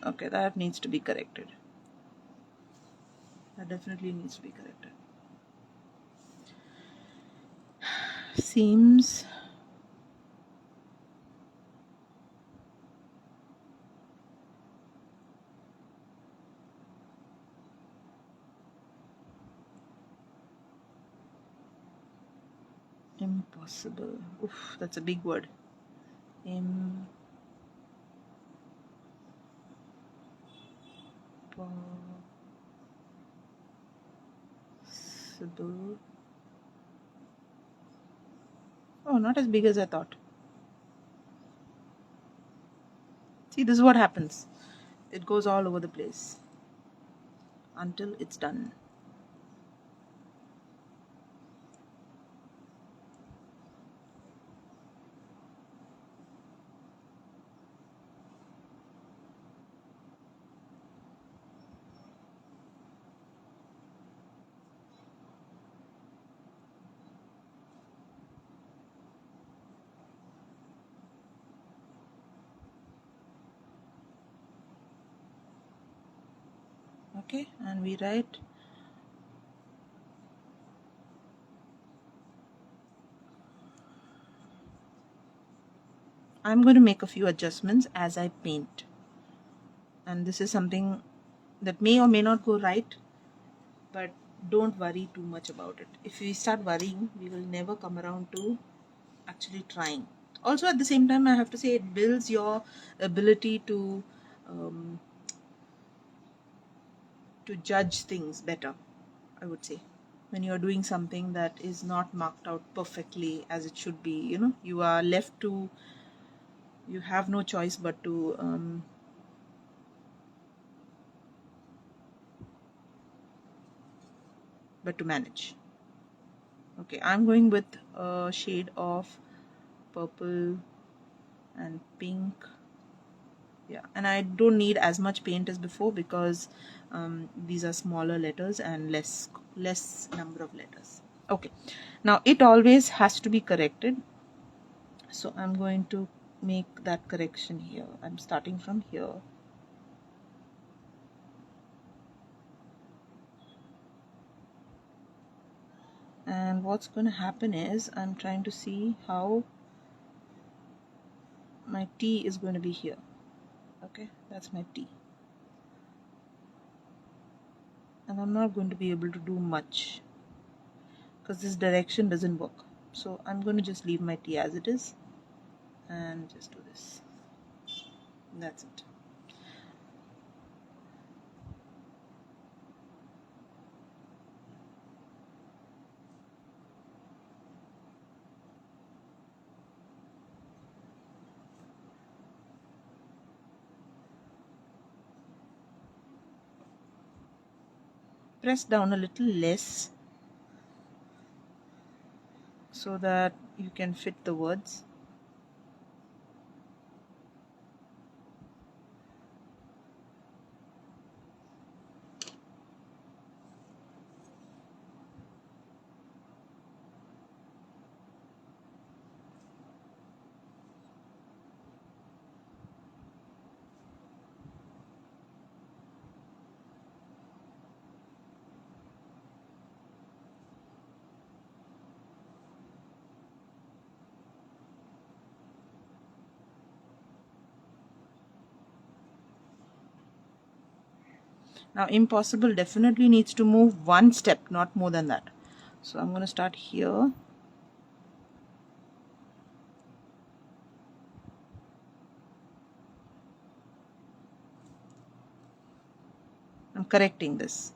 Okay, that needs to be corrected. That definitely needs to be corrected. Seems impossible. Oof, that's a big word. Impossible. Oh, not as big as I thought. See, this is what happens. It goes all over the place until it's done. Okay, and we write I'm going to make a few adjustments as I paint, and this is something that may or may not go right, but don't worry too much about it. If we start worrying, we will never come around to actually trying. Also, at the same time, I have to say it builds your ability to judge things better, I would say. When you are doing something that is not marked out perfectly as it should be, you are left to, you have no choice but to manage. Okay, I'm going with a shade of purple and pink. Yeah, and I don't need as much paint as before because these are smaller letters and less number of letters. Okay, now it always has to be corrected, so I'm going to make that correction here. I'm starting from here. And what's going to happen is I'm trying to see how my T is going to be here. Okay, that's my T. And I'm not going to be able to do much because this direction doesn't work. So I'm going to just leave my T as it is and just do this. That's it. Press down a little less so that you can fit the words. Now impossible definitely needs to move one step, not more than that. So I'm going to start here. I'm correcting this.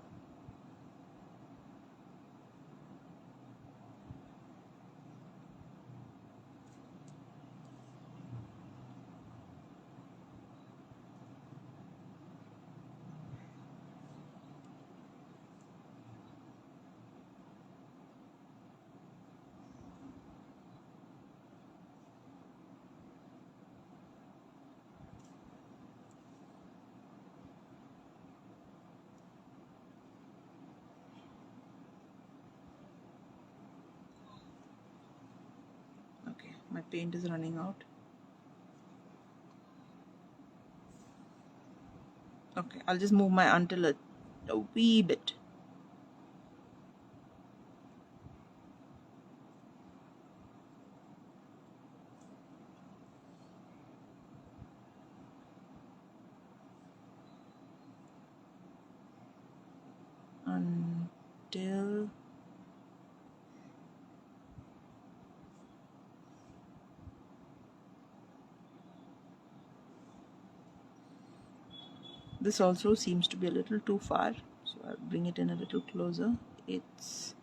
Okay, my paint is running out. Okay, I'll just move my until a wee bit. Until this also seems to be a little too far, so I'll bring it in a little closer. It's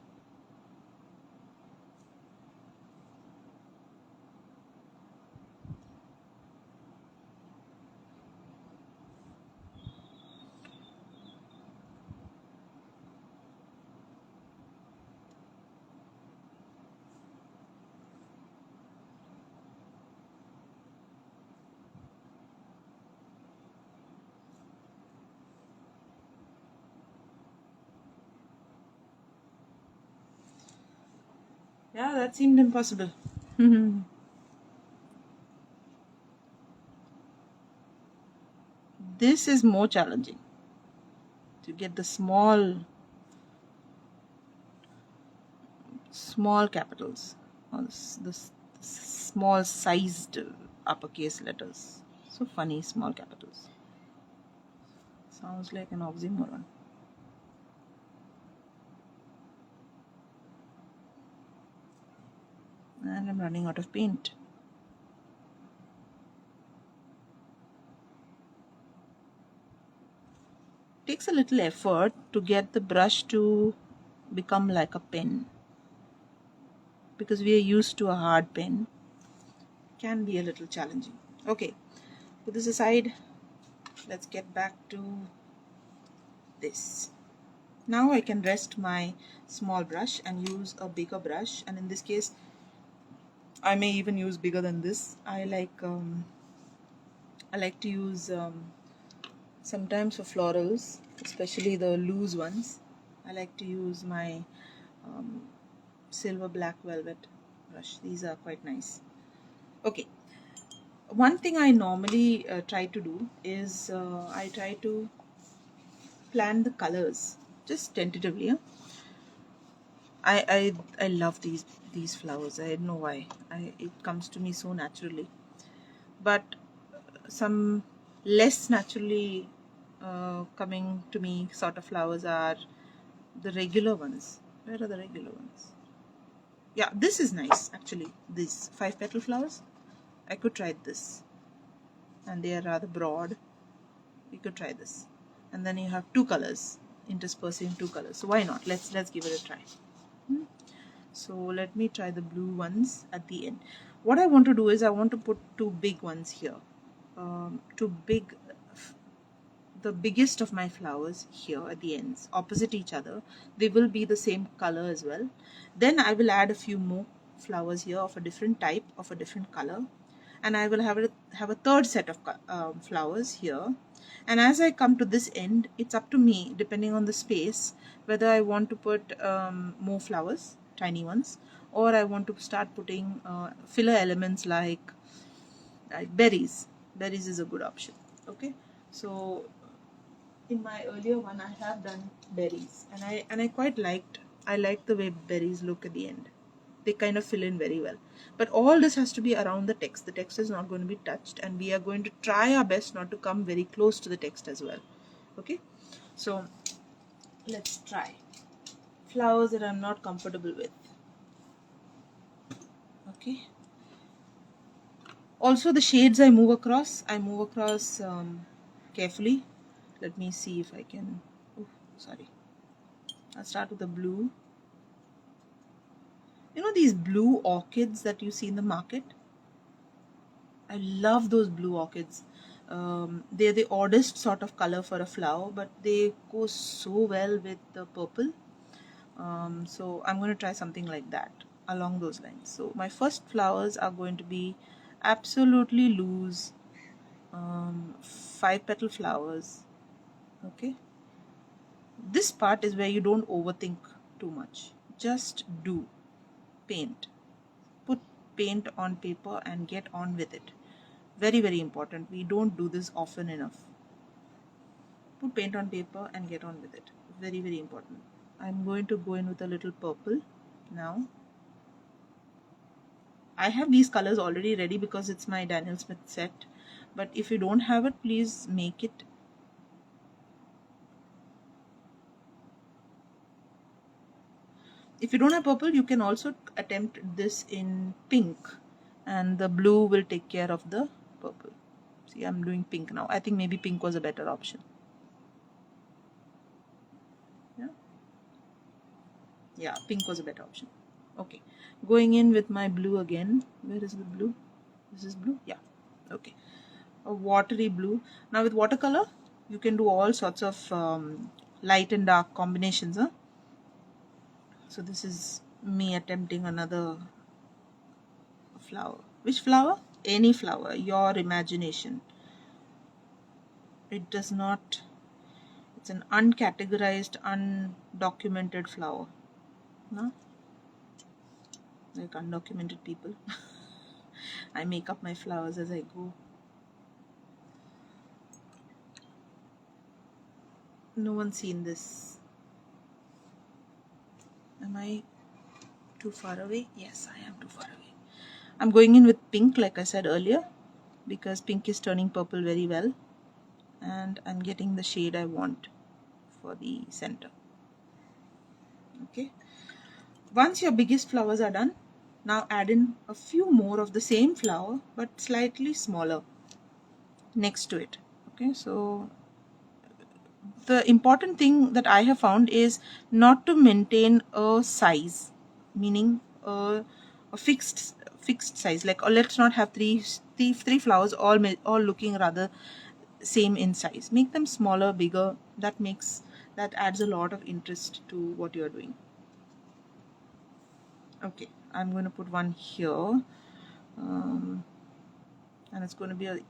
yeah, that seemed impossible. This is more challenging to get the small capitals, or this small sized uppercase letters. So funny, small capitals. Sounds like an oxymoron. And I'm running out of paint. It takes a little effort to get the brush to become like a pen, because we are used to a hard pen. Can be a little challenging. Okay, put this aside. Let's get back to this. Now I can rest my small brush and use a bigger brush, and in this case I may even use bigger than this. I like to use sometimes for florals, especially the loose ones, I like to use my silver black velvet brush. These are quite nice. Okay, one thing I normally try to do is I try to plan the colors just tentatively. Huh? I love these flowers. I don't know why. It comes to me so naturally. But some less naturally coming to me sort of flowers are the regular ones. Where are the regular ones? Yeah, this is nice actually. These 5-petal flowers. I could try this, and they are rather broad. We could try this, and then you have two colors interspersing two colors. So why not? Let's give it a try. So let me try the blue ones at the end. What I want to do is I want to put two big ones here. The biggest of my flowers here at the ends, opposite each other. They will be the same color as well. Then I will add a few more flowers here of a different type, of a different color, and I will have a third set of flowers here. And as I come to this end, it's up to me, depending on the space, whether I want to put more flowers, tiny ones, or I want to start putting filler elements like berries. Berries is a good option. Okay, so in my earlier one I have done berries, and I quite liked the way berries look at the end. They kind of fill in very well. But all this has to be around the text. The text is not going to be touched, and we are going to try our best not to come very close to the text as well. Okay, So let's try flowers that I'm not comfortable with. Okay. Also the shades I move across carefully. Let me see if I can. Oh, sorry. I'll start with the blue. You know these blue orchids that you see in the market? I love those blue orchids. They're the oddest sort of color for a flower, but they go so well with the purple. So I'm going to try something like that along those lines. So my first flowers are going to be absolutely loose 5 petal flowers. Okay, this part is where you don't overthink too much. Just do paint, put paint on paper and get on with it. Very, very important. We don't do this often enough. Put paint on paper and get on with it. Very, very important. I'm going to go in with a little purple now. I have these colors already ready because it's my Daniel Smith set, but if you don't have it, please make it. If you don't have purple, you can also attempt this in pink, and the blue will take care of the purple. See, I'm doing pink now. I think maybe pink was a better option. Yeah, pink was a better option. Okay, going in with my blue again. Where is the blue? This is blue. Yeah. Okay, a watery blue. Now with watercolor you can do all sorts of light and dark combinations, huh? So this is me attempting another flower. Which flower? Any flower, your imagination. It does not, it's an uncategorized, undocumented flower, no? Like undocumented people. I make up my flowers as I go. No one's seen this. Am I too far away? Yes, I am too far away. I'm going in with pink, like I said earlier, because pink is turning purple very well, and I'm getting the shade I want for the center. Okay, once your biggest flowers are done, now add in a few more of the same flower but slightly smaller next to it. Okay, so the important thing that I have found is not to maintain a size, meaning a fixed size. Like, or let's not have three flowers all looking rather same in size. Make them smaller, bigger. That adds a lot of interest to what you're doing. Okay, I'm going to put one here, and it's going to be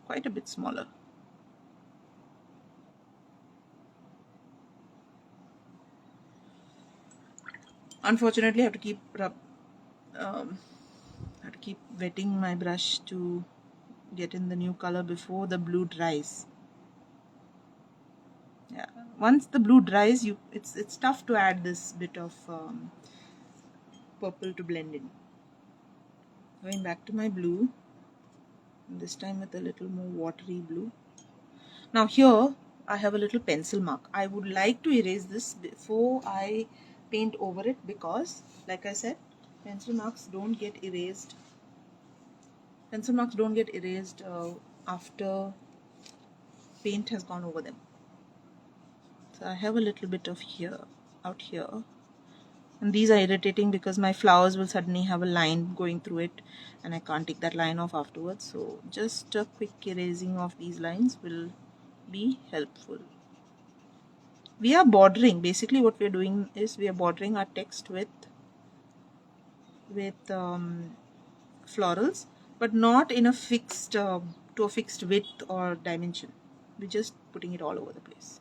quite a bit smaller. Unfortunately, I have to keep wetting my brush to get in the new color before the blue dries. Yeah, once the blue dries, it's tough to add this bit of purple to blend in. Going back to my blue, this time with a little more watery blue. Now here I have a little pencil mark. I would like to erase this before I paint over it, because like I said, pencil marks don't get erased after paint has gone over them. So I have a little bit of out here, and these are irritating because my flowers will suddenly have a line going through it and I can't take that line off afterwards. So just a quick erasing of these lines will be helpful. We are bordering, basically what we're doing is we are bordering our text with florals, but not in a fixed to a fixed width or dimension. We're just putting it all over the place.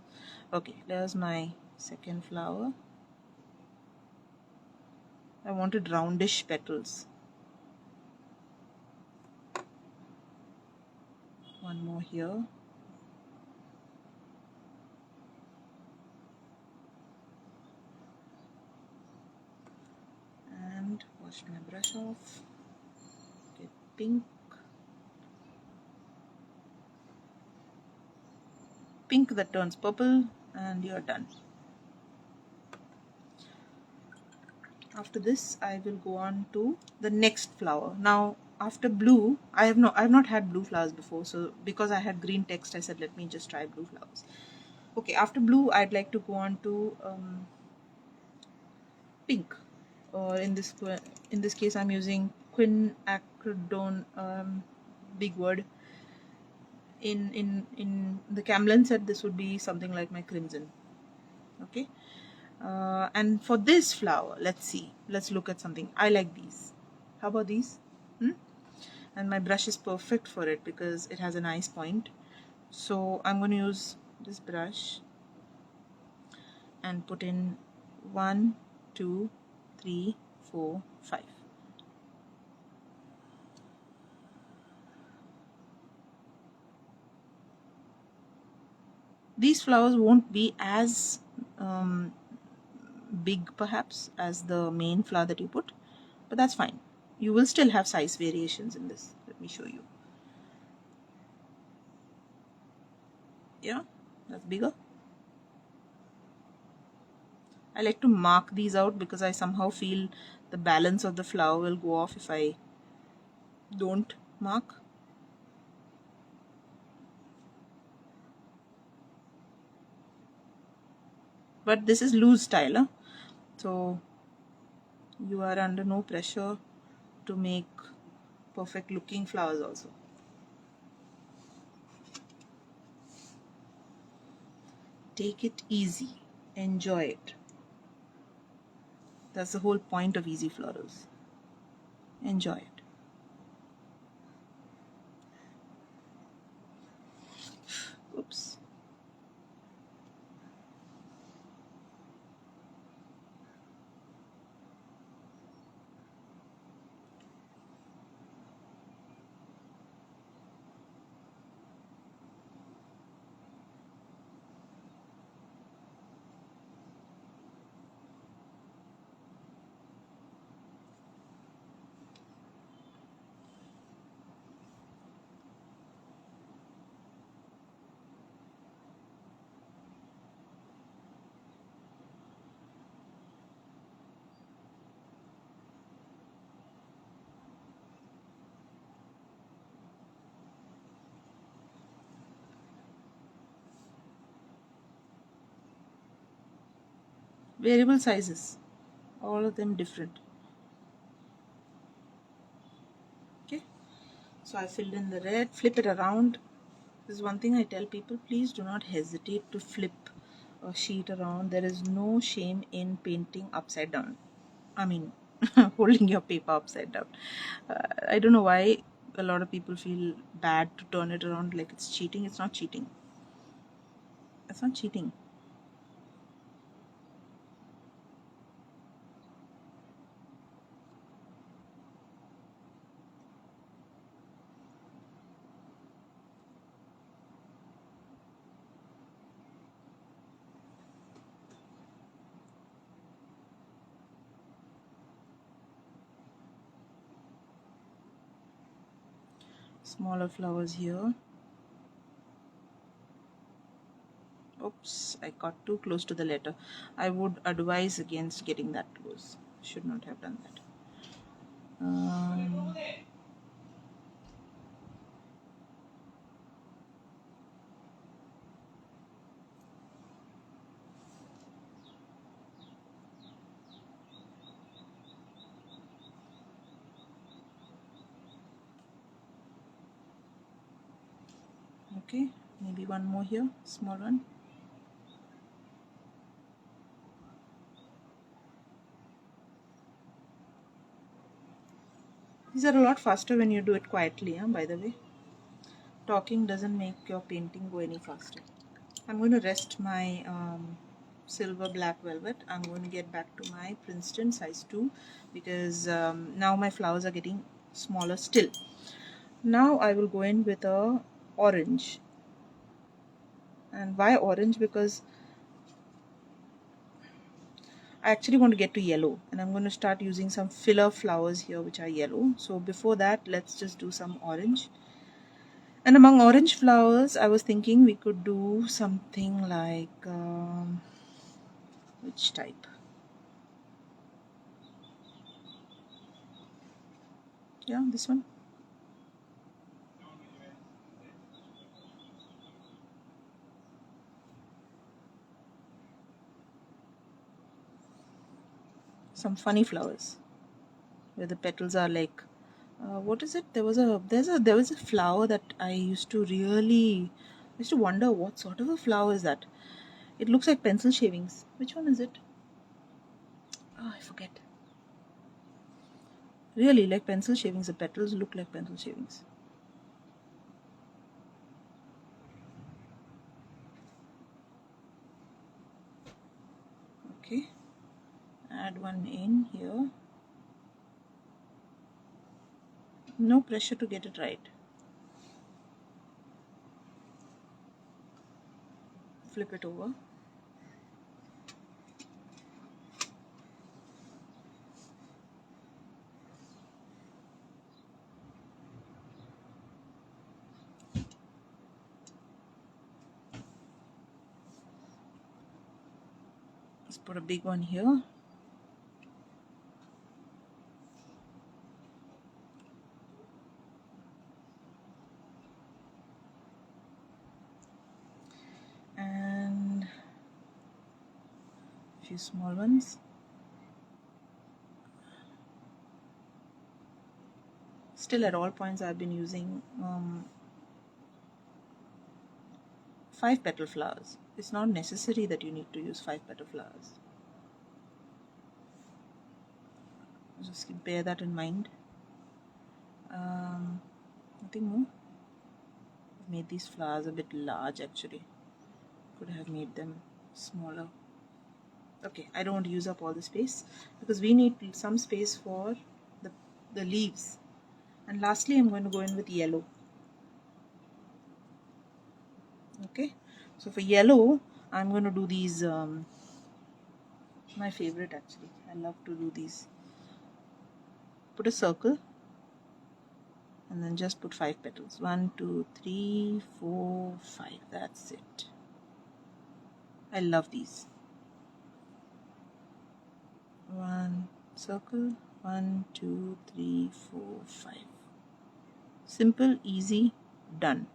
Okay, there's my second flower. I wanted roundish petals. One more here. And wash my brush off. Get pink. Pink that turns purple, and you're done. After this I will go on to the next flower. Now after blue, I have not had blue flowers before, so because I had green text I said let me just try blue flowers. Okay, after blue I'd like to go on to pink, or in this case I'm using quinacridone, big word. In the Camlin set this would be something like my crimson. Okay, and for this flower, let's look at something. I like these. How about these? And my brush is perfect for it because it has a nice point. So I'm going to use this brush and put in 1, 2, 3, 4, 5. These flowers won't be as big perhaps as the main flower that you put, but that's fine. You will still have size variations in this. Let me show you. Yeah, that's bigger. I like to mark these out because I somehow feel the balance of the flower will go off if I don't mark. But this is loose style, huh? So you are under no pressure to make perfect looking flowers also. Take it easy, enjoy it. That's the whole point of easy florals. Enjoy it. Oops. Variable sizes, all of them different. Okay, so I filled in the red. Flip it around. This is one thing I tell people, please do not hesitate to flip a sheet around. There is no shame in painting upside down. I mean, holding your paper upside down. I don't know why a lot of people feel bad to turn it around like it's cheating. It's not cheating. It's not cheating. Smaller flowers here. Oops, I got too close to the letter. I would advise against getting that close. Should not have done that. Okay, maybe one more here, small one. These are a lot faster when you do it quietly, by the way. Talking doesn't make your painting go any faster. I'm going to rest my silver black velvet. I'm going to get back to my Princeton size 2 because now my flowers are getting smaller still. Now I will go in with a orange. And why orange? Because I actually want to get to yellow, and I'm going to start using some filler flowers here which are yellow. So before that, let's just do some orange. And among orange flowers, I was thinking we could do something like which type? Yeah, this one. Some funny flowers where the petals are like what is it? There was a flower that I used to wonder what sort of a flower is that. It looks like pencil shavings. Which one is it? Oh, I forget. Really, like pencil shavings. The petals look like pencil shavings. Okay, add one in here. No pressure to get it right. Flip it over. Let's put a big one here. And a few small ones. Still, at all points I've been using 5 petal flowers. It's not necessary that you need to use 5 petal flowers. Just bear that in mind. Nothing more. I've made these flowers a bit large actually. Could have made them smaller. Okay, I don't want to use up all the space because we need some space for the leaves. And lastly, I'm going to go in with yellow. Okay, so for yellow, I'm going to do these. My favorite actually. I love to do these. Put a circle and then just put 5 petals. 1, 2, 3, 4, 5. That's it. I love these. One circle. 1, 2, 3, 4, 5. Simple, easy, done.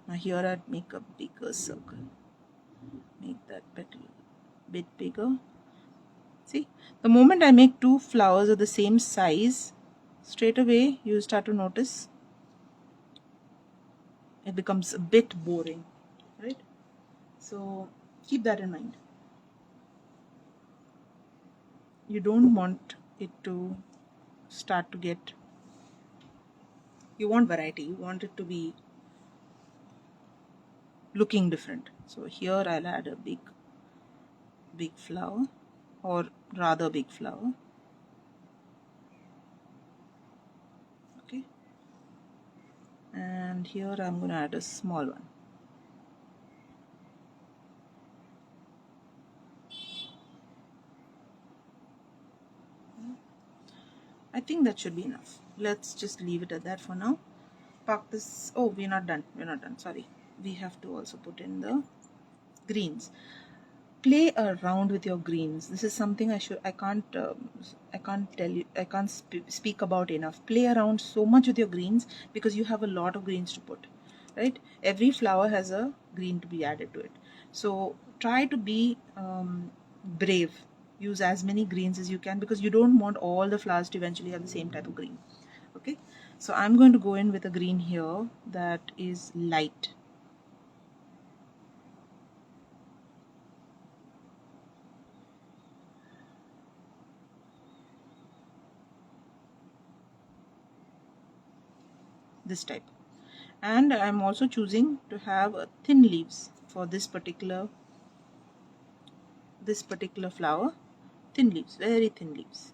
Now here I'd make a bigger circle. Make that petal a bit bigger. See, the moment I make 2 flowers of the same size, straight away you start to notice it becomes a bit boring, right? So keep that in mind. You don't want it to start to get, you want variety, you want it to be looking different. So here I'll add a big flower, or rather big flower. Okay, and here I'm going to add a small one. I think that should be enough. Let's just leave it at that for now. Park this. Oh, we're not done. Sorry, we have to also put in the greens. Play around with your greens. This is something I can't tell you, I can't speak about enough. Play around so much with your greens because you have a lot of greens to put, right? Every flower has a green to be added to it. So try to be brave. Use as many greens as you can because you don't want all the flowers to eventually have the same type of green. Okay, so I'm going to go in with a green here that is light. This type. And I'm also choosing to have thin leaves for this particular flower. Thin leaves, very thin leaves.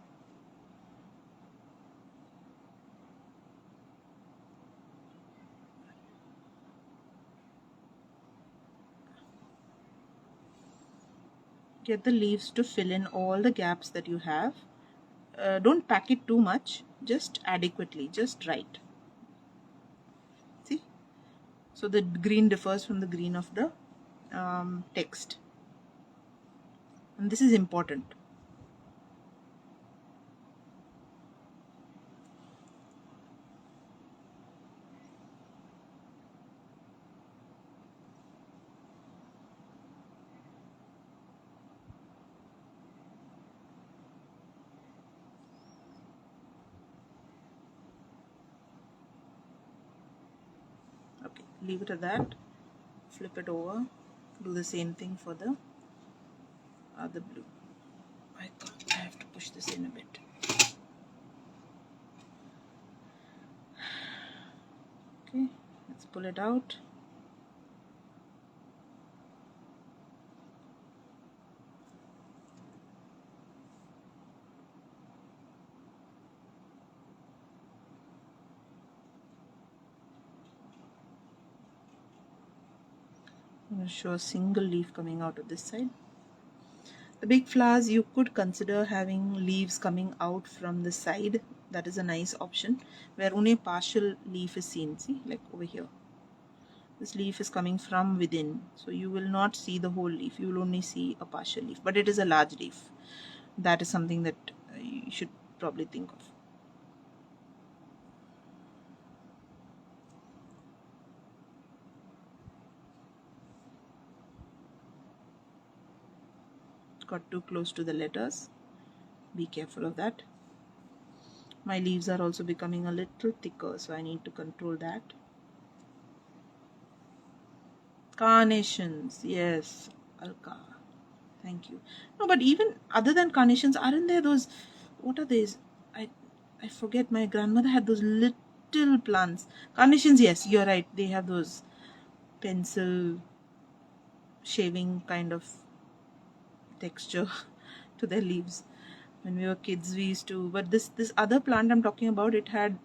Get the leaves to fill in all the gaps that you have. Don't pack it too much, just adequately, just right. See, So the green differs from the green of the text, and this is important. Okay, leave it at that. Flip it over. Do the same thing for the other blue. I have to push this in a bit. Okay, let's pull it out. I'm going to show a single leaf coming out of this side. The big flowers, you could consider having leaves coming out from the side. That is a nice option, where only a partial leaf is seen. See, like over here. This leaf is coming from within, so you will not see the whole leaf. You will only see a partial leaf, but it is a large leaf. That is something that you should probably think of. Got too close to the letters. Be careful of that. My leaves are also becoming a little thicker, so I need to control that. Carnations, yes, Alka. Thank you. No, but even other than carnations, aren't there those, what are these? I forget, my grandmother had those little plants. Carnations, yes, you're right. They have those pencil shaving kind of texture to their leaves. When we were kids, we used to, but this other plant I'm talking about, it had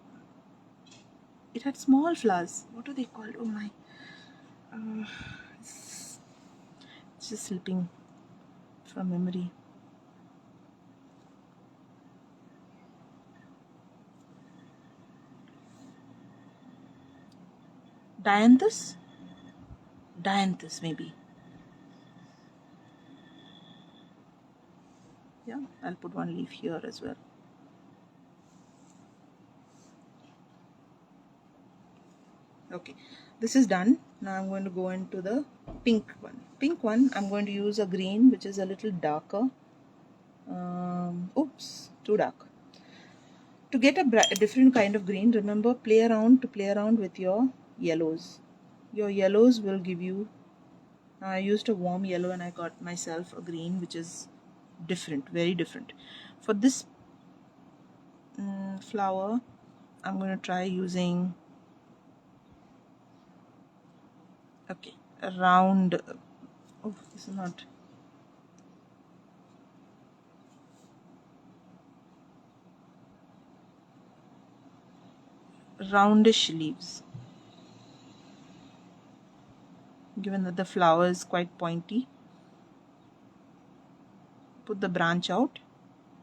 small flowers. What are they called? Oh my. It's just slipping from memory. Dianthus? Dianthus, maybe. Yeah, I'll put one leaf here as well. Okay, this is done. Now I'm going to go into the pink one. Pink one, I'm going to use a green which is a little darker. Oops, too dark. To get a different kind of green, remember, play around with your yellows. Your yellows will give you, I used a warm yellow and I got myself a green which is different, very different. For this flower, I'm going to try using, okay, a round, oh, this is not, roundish leaves. Given that the flower is quite pointy, put the branch out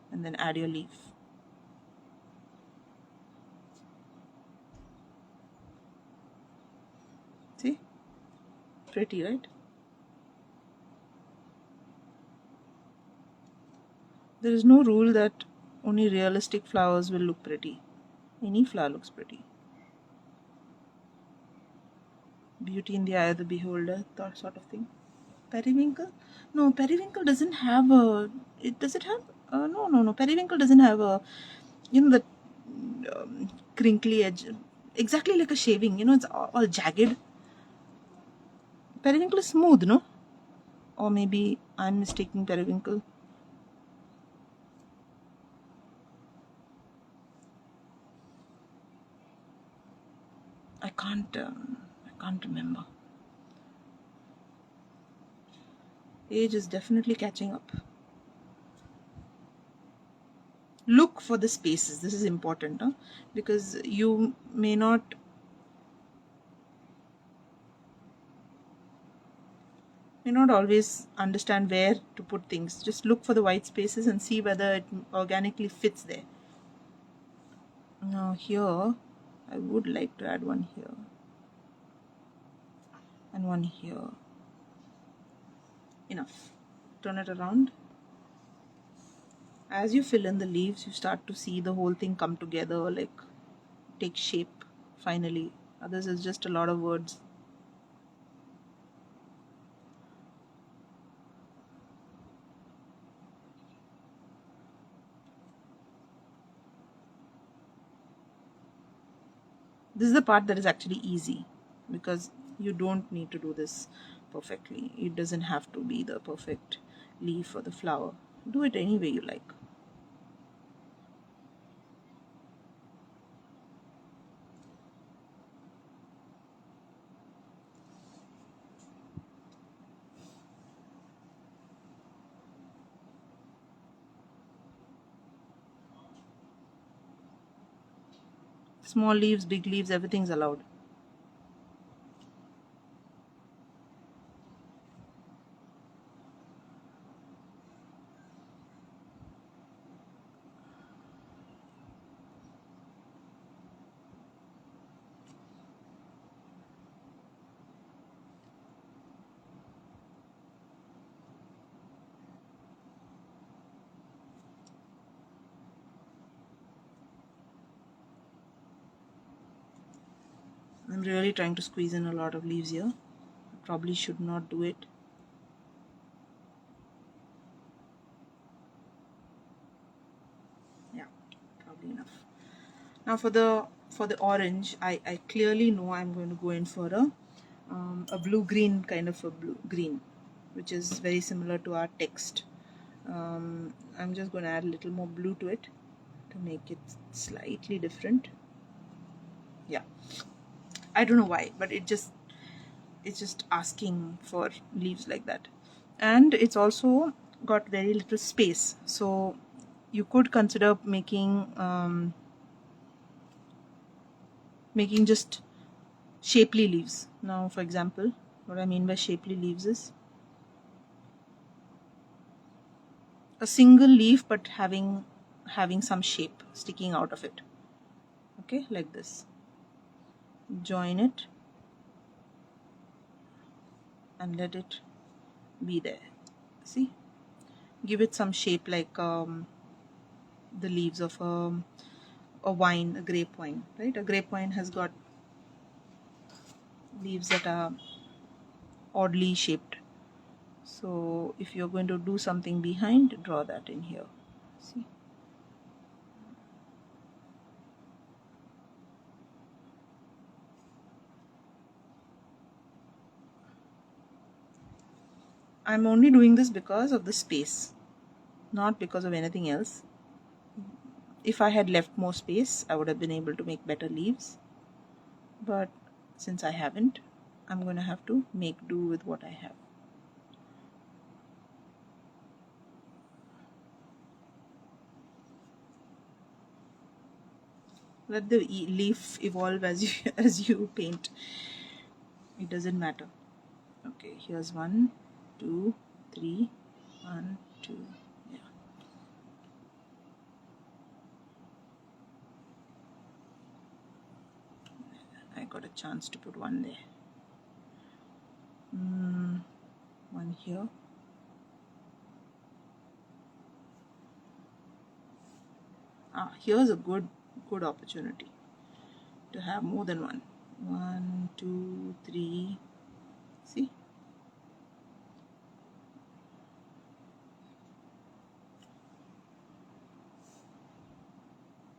and then add your leaf. See? Pretty, right? There is no rule that only realistic flowers will look pretty. Any flower looks pretty. Beauty in the eye of the beholder, that sort of thing. Periwinkle? No, periwinkle doesn't have a. Does it have? No. Periwinkle doesn't have a. The crinkly edge. Exactly like a shaving. It's all jagged. Periwinkle is smooth, no? Or maybe I'm mistaking periwinkle. I can't remember. Age is definitely catching up. Look for the spaces. This is important, huh? Because you may not always understand where to put things. Just look for the white spaces and see whether it organically fits there. Now here, I would like to add one here. and one here. Enough. Turn it around. As you fill in the leaves, you start to see the whole thing come together, like take shape finally. Others is just a lot of words. This is the part that is actually easy, because you don't need to do this perfectly. It doesn't have to be the perfect leaf or the flower. Do it any way you like. Small leaves, big leaves, everything's allowed. I'm really trying to squeeze in a lot of leaves here. I probably should not do it. Yeah, probably enough. Now for the orange, I clearly know I'm going to go in for a blue-green kind of a blue-green, which is very similar to our text. I'm just going to add a little more blue to it to make it slightly different. Yeah, I don't know why, but it's just asking for leaves like that. And it's also got very little space, so you could consider making just shapely leaves. Now for example, what I mean by shapely leaves is a single leaf but having some shape sticking out of it. Okay, like this. Join it and let it be there. See, give it some shape like the leaves of a wine, a grape wine, right? A grape wine has got leaves that are oddly shaped. So if you're going to do something behind, draw that in here. See, I'm only doing this because of the space, not because of anything else. If I had left more space, I would have been able to make better leaves, but since I haven't, I'm going to have to make do with what I have. Let the leaf evolve as you as you paint. It doesn't matter. Okay, here's 1, 2, 3, 1, 2. Yeah. I got a chance to put one there. One here. Here's a good opportunity to have more than one. 1, 2, 3. See?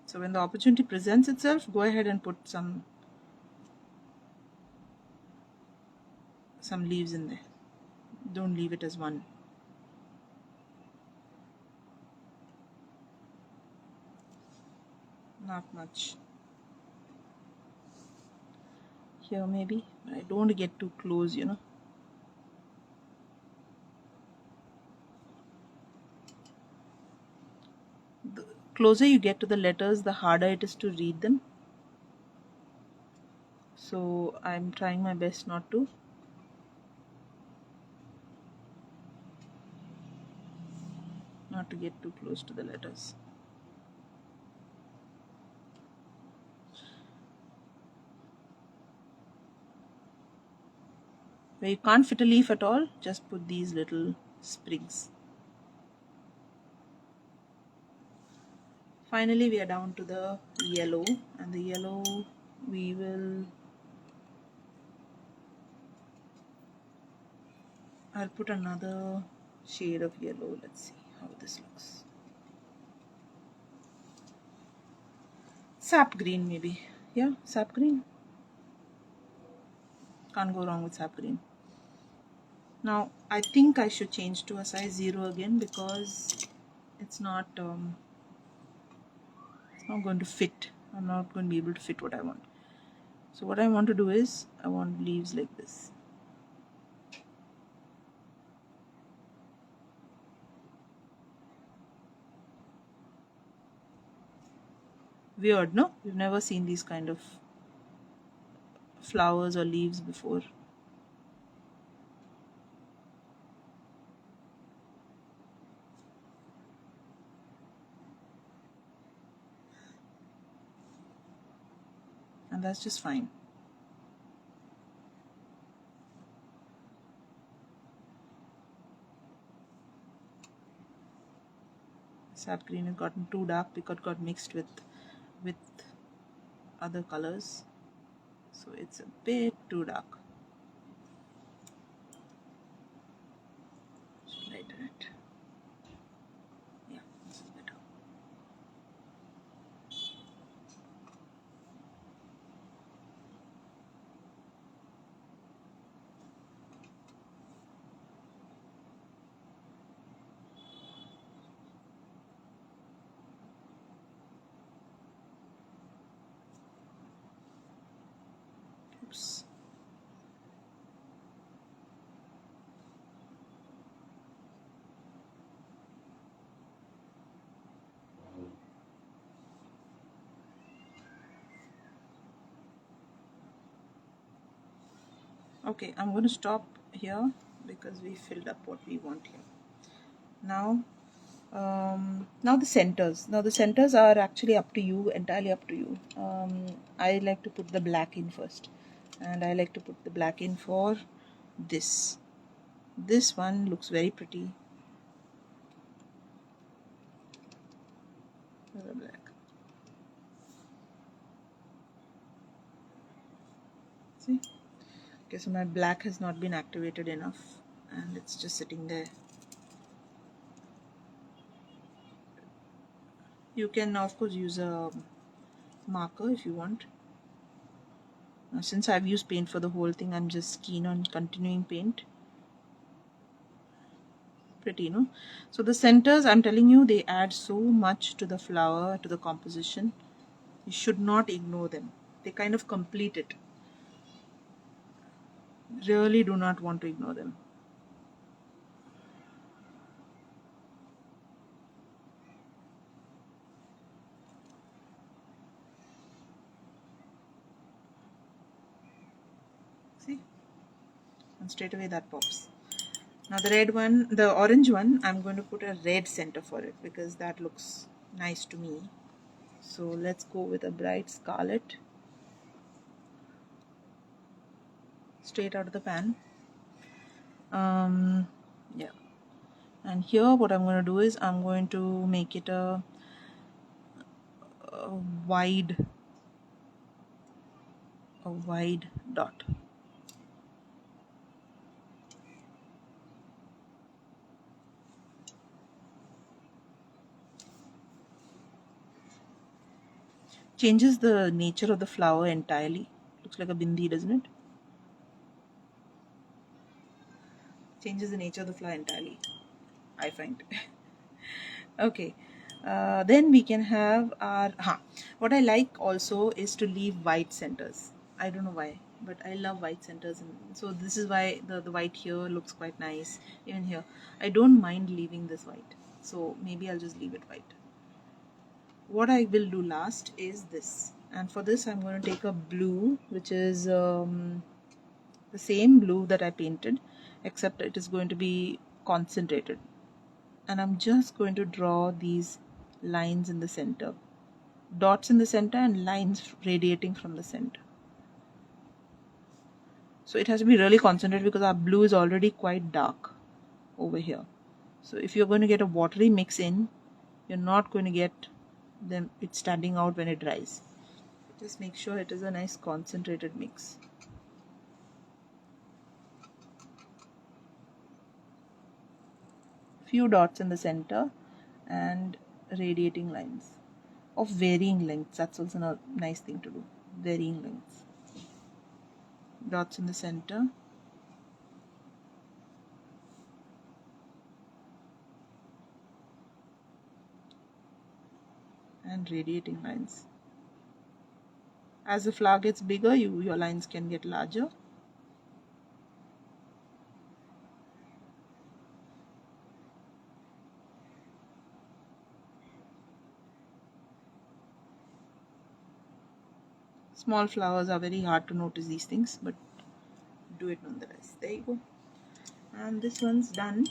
So when the opportunity presents itself, go ahead and put some leaves in there. Don't leave it as one. Not much. Here maybe. I don't want to get too close, you know. The closer you get to the letters, the harder it is to read them. So I'm trying my best not to. Not to get too close to the letters. Where you can't fit a leaf at all, just put these little sprigs. Finally, we are down to the yellow, and the yellow we will, I'll put another shade of yellow. Let's see how this looks. Sap green maybe. Yeah, sap green. Can't go wrong with sap green. Now I think I should change to a size 0 again, because it's not going to fit. I'm not going to be able to fit what I want. So what I want to do is, I want leaves like this. Weird, no? We've never seen these kind of flowers or leaves before. And that's just fine. Sap green has gotten too dark because it got mixed with other colors, so it's a bit too dark. Should lighten it. Yeah, this is better. Oops. Okay, I'm going to stop here because we filled up what we want here. Now the centers. Now the centers are actually up to you, entirely up to you. I like to put the black in first, and I like to put the black in for this. This one looks very pretty. The black. See? Okay, so my black has not been activated enough, and it's just sitting there. You can of course use a marker if you want. Now, since I've used paint for the whole thing, I'm just keen on continuing paint. Pretty, no? So the centers, I'm telling you, they add so much to the flower, to the composition. You should not ignore them. They kind of complete it. Really do not want to ignore them. See? And straight away that pops. Now the red one, the orange one, I'm going to put a red center for it because that looks nice to me. So let's go with a bright scarlet. Straight out of the pan. Yeah. And here what I'm going to do is I'm going to make it a wide dot. Changes the nature of the flower entirely. Looks like a bindi, doesn't it? Changes the nature of the flower entirely, I find. Okay, then we can have our what I like also is to leave white centers. I don't know why, but I love white centers, and so this is why the white here looks quite nice. Even here I don't mind leaving this white, so maybe I'll just leave it white. What I will do last is this, and for this I'm going to take a blue which is the same blue that I painted, except it is going to be concentrated, and I'm just going to draw these lines in the center, dots in the center and lines radiating from the center. So it has to be really concentrated because our blue is already quite dark over here. So if you're going to get a watery mix in, you're not going to get it standing out when it dries. Just make sure it is a nice concentrated mix. Few dots in the center and radiating lines of varying lengths. That's also a nice thing to do. Varying lengths. Dots in the center. And radiating lines. As the flower gets bigger, your lines can get larger. Small flowers are very hard to notice these things, but do it nonetheless. There you go. And this one's done.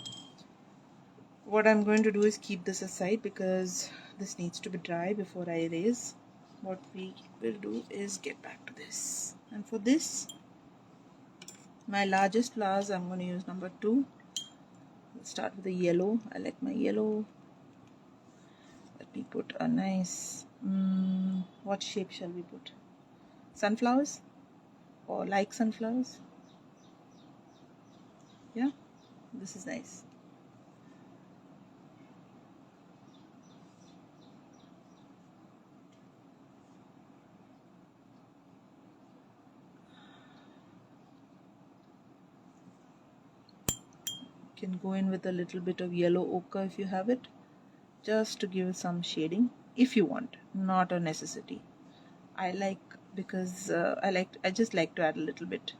What I'm going to do is keep this aside because this needs to be dry before I erase. What we will do is get back to this. And for this, my largest flowers, I'm going to use number 2. Let's start with the yellow. I like my yellow. Let me put a nice, what shape shall we put? Sunflowers? Or like sunflowers? Yeah, this is nice. You can go in with a little bit of yellow ochre if you have it, just to give some shading if you want, not a necessity. I like because I just like to add a little bit.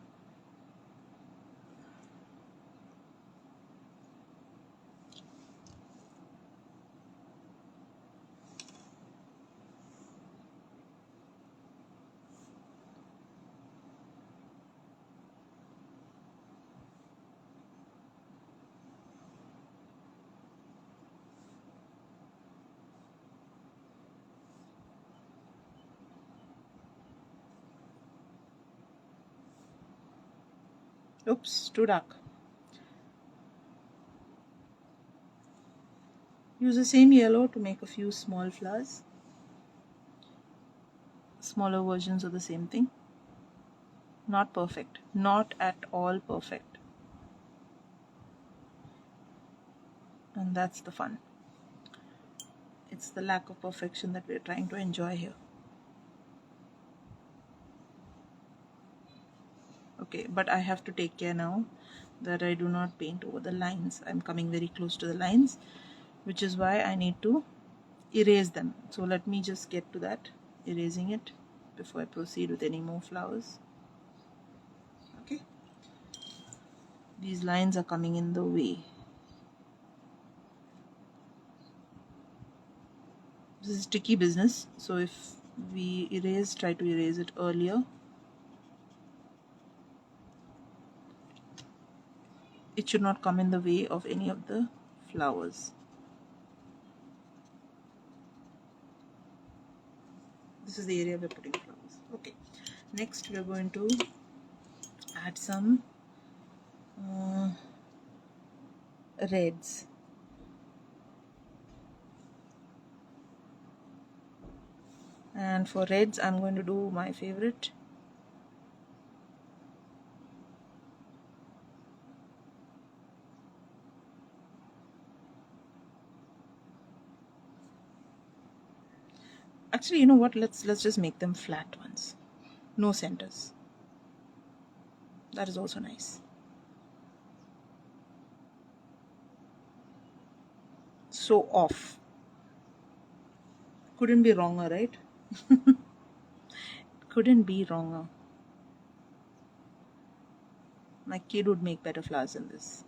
Oops, too dark. Use the same yellow to make a few small flowers. Smaller versions of the same thing. Not perfect. Not at all perfect. And that's the fun. It's the lack of perfection that we're trying to enjoy here. Okay, but I have to take care now that I do not paint over the lines. I'm coming very close to the lines, which is why I need to erase them. So let me just get to that, erasing it, before I proceed with any more flowers. Okay, these lines are coming in the way. This is tricky business, so if we try to erase it earlier, it should not come in the way of any of the flowers. This is the area we're putting flowers. Okay, next we're going to add some reds. And for reds, I'm going to do my favorite. Actually, you know what? Let's just make them flat ones. No centers. That is also nice. So off. Couldn't be wronger, right? Couldn't be wronger. My kid would make better flowers than this.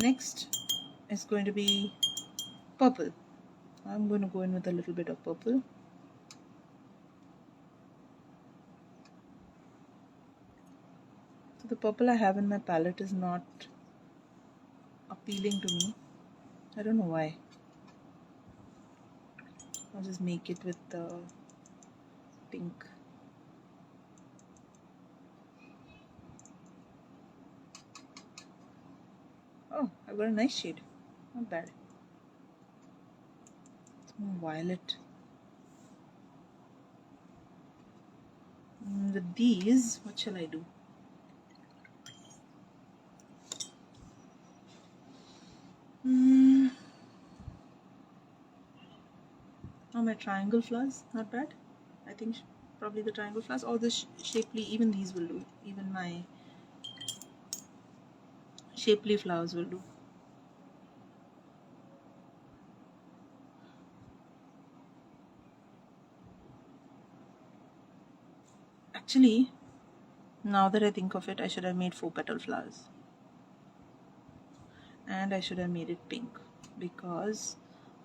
Next is going to be purple. I'm going to go in with a little bit of purple. So the purple I have in my palette is not appealing to me. I don't know why. I'll just make it with the pink. Oh, I've got a nice shade. Not bad. It's more violet. With these, what shall I do? Oh, my triangle flowers, not bad. I think probably the triangle flowers or the shapely, even these will do. Even my shapely flowers will do. Actually, now that I think of it, I should have made 4-petal flowers. And I should have made it pink because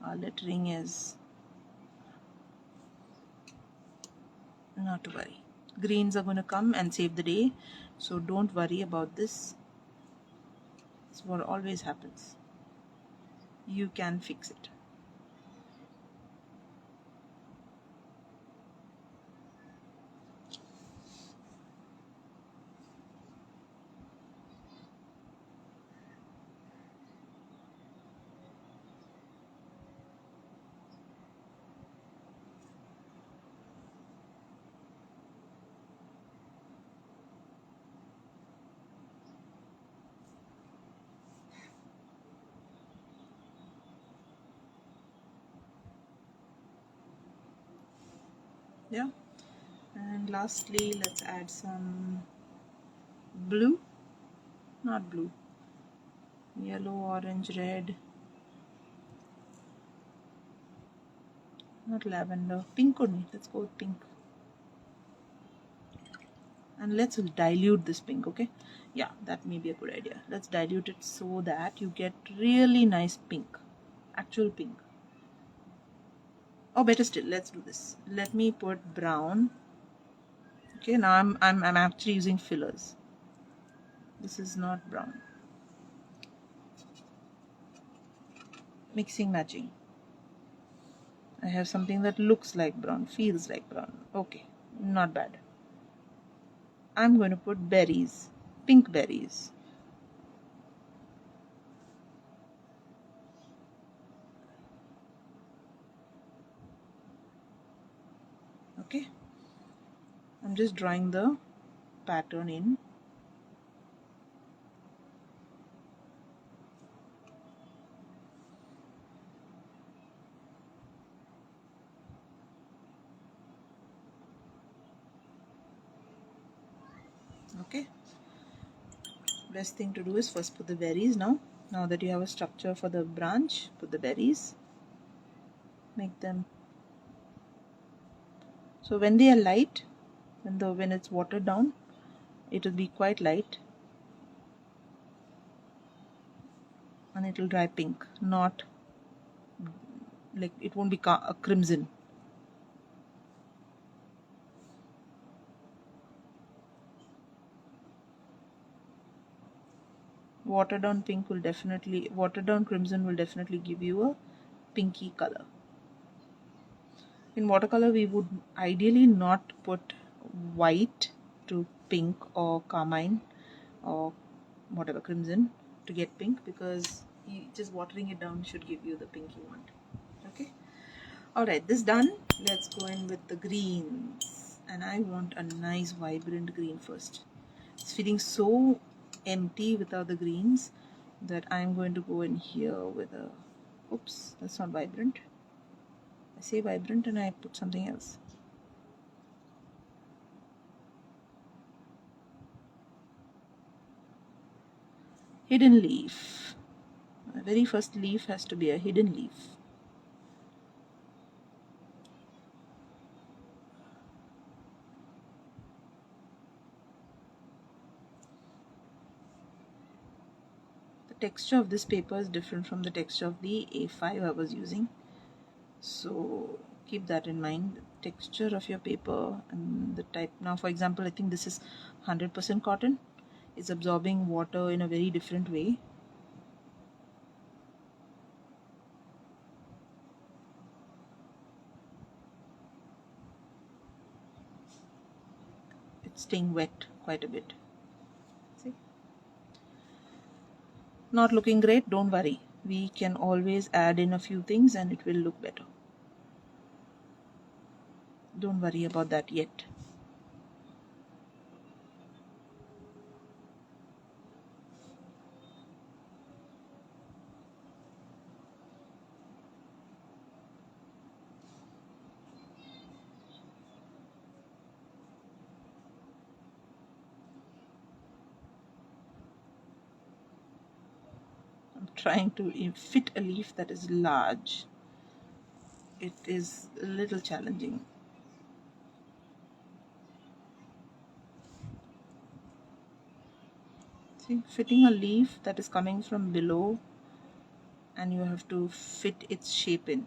our lettering is not to worry. Greens are going to come and save the day, so don't worry about this. It's what always happens. You can fix it. Yeah. And lastly, let's add some blue. Not blue. Yellow, orange, red. Not lavender. Pink only. Let's go with pink. And let's dilute this pink, okay? Yeah, that may be a good idea. Let's dilute it so that you get really nice pink. Actual pink. Oh, better still, let's do this. Let me put brown. Okay, now I'm actually using fillers. This is not brown. Mixing, matching. I have something that looks like brown, feels like brown. Okay, not bad. I'm going to put berries, pink berries. Okay, I'm just drawing the pattern in. Okay, best thing to do is first put the berries. Now that you have a structure for the branch, put the berries, make them so when they are light, when it's watered down, it will be quite light and it will dry pink, not like it won't be a crimson. Watered down crimson will definitely give you a pinky color. In watercolor, we would ideally not put white to pink or carmine or whatever crimson to get pink, because just watering it down should give you the pink you want. Okay, alright, this done. Let's go in with the greens, and I want a nice vibrant green first. It's feeling so empty without the greens that I'm going to go in here with a, oops, that's not vibrant. I say vibrant and I put something else. Hidden leaf. My very first leaf has to be a hidden leaf. The texture of this paper is different from the texture of the A5 I was using, so keep that in mind. The texture of your paper and the type. Now for example, I think this is 100% cotton. It's absorbing water in a very different way. It's staying wet quite a bit. See? Not looking great? Don't worry. We can always add in a few things and it will look better. Don't worry about that yet. I'm trying to fit a leaf that is large. It is a little challenging. See, fitting a leaf that is coming from below and you have to fit its shape in.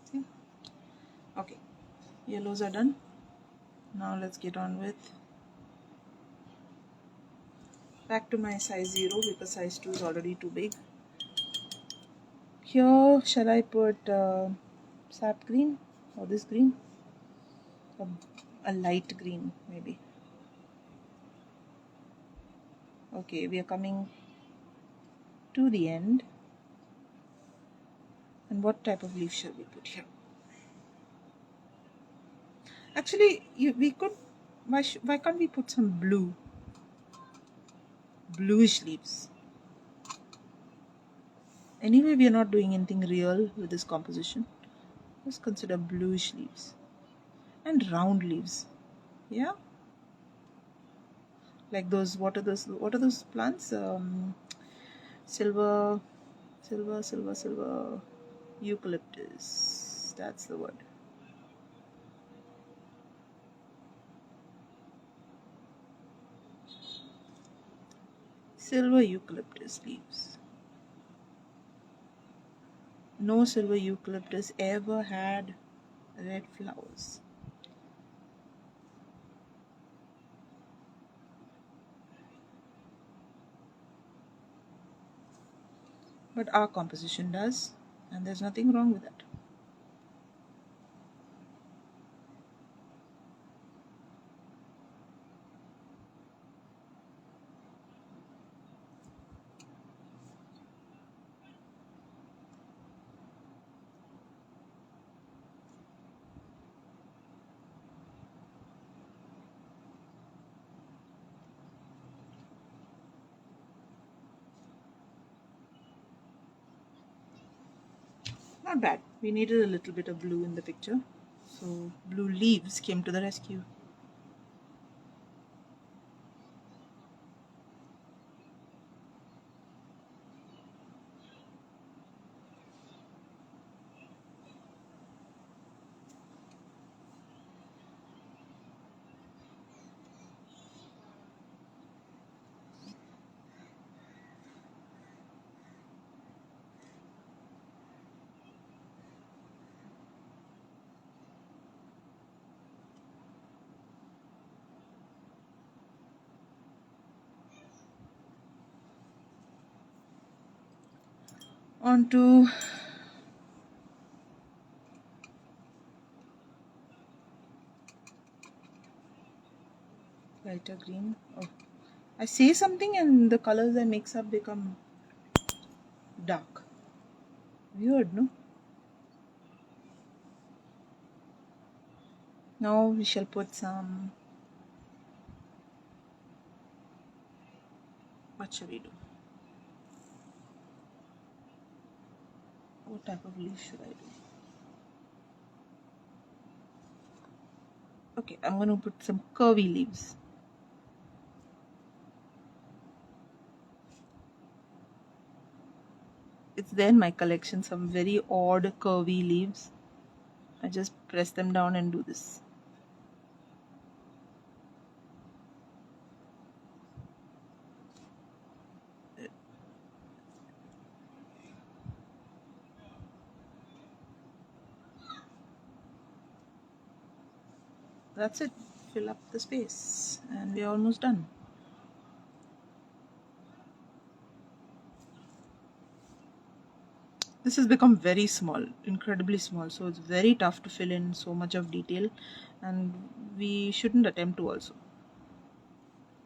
See? Okay, yellows are done. Now let's get on with back to my size 0 because size 2 is already too big. Here, shall I put sap green or this green? Or a light green maybe. Okay, we are coming to the end. And what type of leaf shall we put here? Actually, we could. Why can't we put some bluish leaves? Anyway, we are not doing anything real with this composition. Let's consider bluish leaves and round leaves. Yeah, like those. What are those? What are those plants? Silver eucalyptus. That's the word. Silver eucalyptus leaves. No silver eucalyptus ever had red flowers. But our composition does, and there's nothing wrong with that. Not bad. We needed a little bit of blue in the picture, so blue leaves came to the rescue. On to lighter green. Oh, I say something and the colors I mix up become dark. Weird, no? Now we shall put some. What shall we do? What type of leaf should I do? Okay, I'm going to put some curvy leaves. It's there in my collection, some very odd curvy leaves. I just press them down and do this. that's it. Fill up the space and we're almost done. This has become very small, incredibly small, so it's very tough to fill in so much of detail, and we shouldn't attempt to also.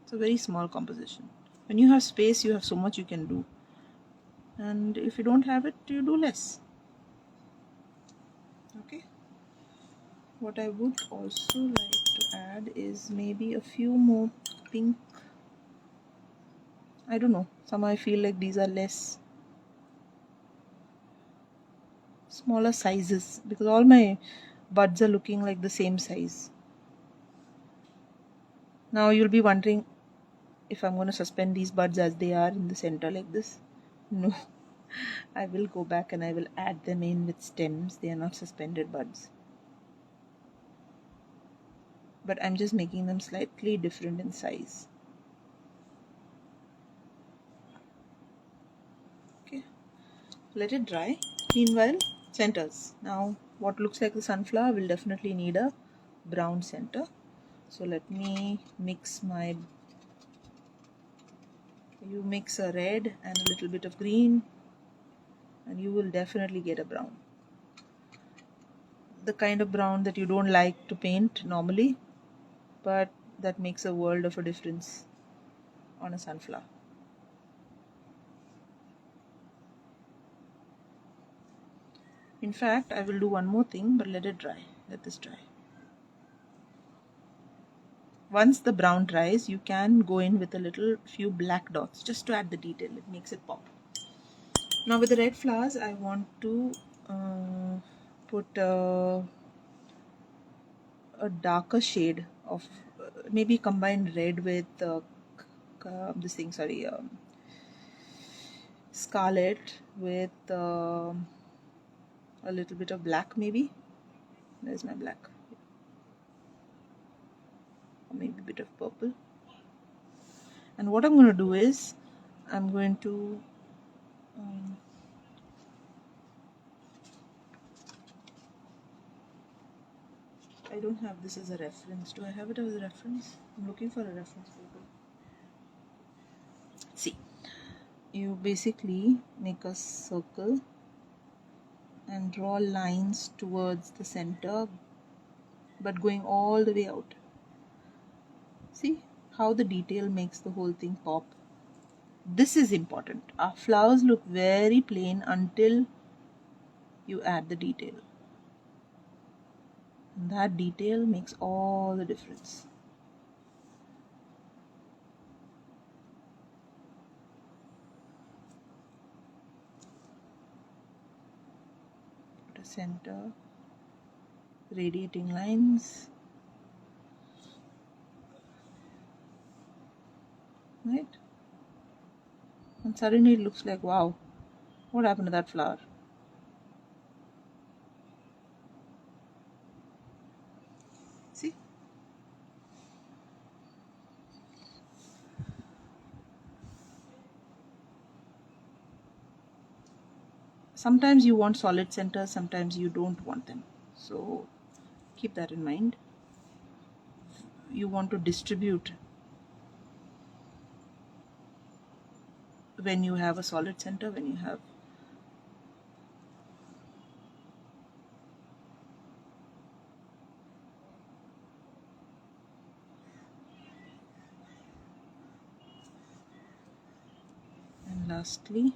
It's a very small composition. When you have space, you have so much you can do, and if you don't have it, you do less. Okay. What I would also like to add is maybe a few more pink. I don't know, somehow I feel like these are less smaller sizes because all my buds are looking like the same size. Now you'll be wondering if I'm going to suspend these buds as they are in the center like this. No, I will go back and I will add them in with stems. They are not suspended buds, but I'm just making them slightly different in size. Okay, let it dry. Meanwhile, centers. Now what looks like the sunflower will definitely need a brown center. So let me mix my, you mix a red and a little bit of green and you will definitely get a brown. The kind of brown that you don't like to paint normally, but that makes a world of a difference on a sunflower. In fact, I will do one more thing, but let it dry. Let this dry. Once the brown dries, you can go in with a little few black dots just to add the detail. It makes it pop. Now with the red flowers, I want to put a darker shade of maybe combine red with scarlet with a little bit of black maybe. There's my black. Or maybe a bit of purple. And what I'm going to do is I'm going to I don't have this as a reference. Do I have it as a reference? I'm looking for a reference photo. See, you basically make a circle and draw lines towards the center but going all the way out. See how the detail makes the whole thing pop. This is important. Our flowers look very plain until you add the detail. And that detail makes all the difference. Put a center, radiating lines. Right? And suddenly it looks like, wow, what happened to that flower? See? Sometimes you want solid centers, sometimes you don't want them. So keep that in mind. You want to distribute when you have a solid center, when you have and lastly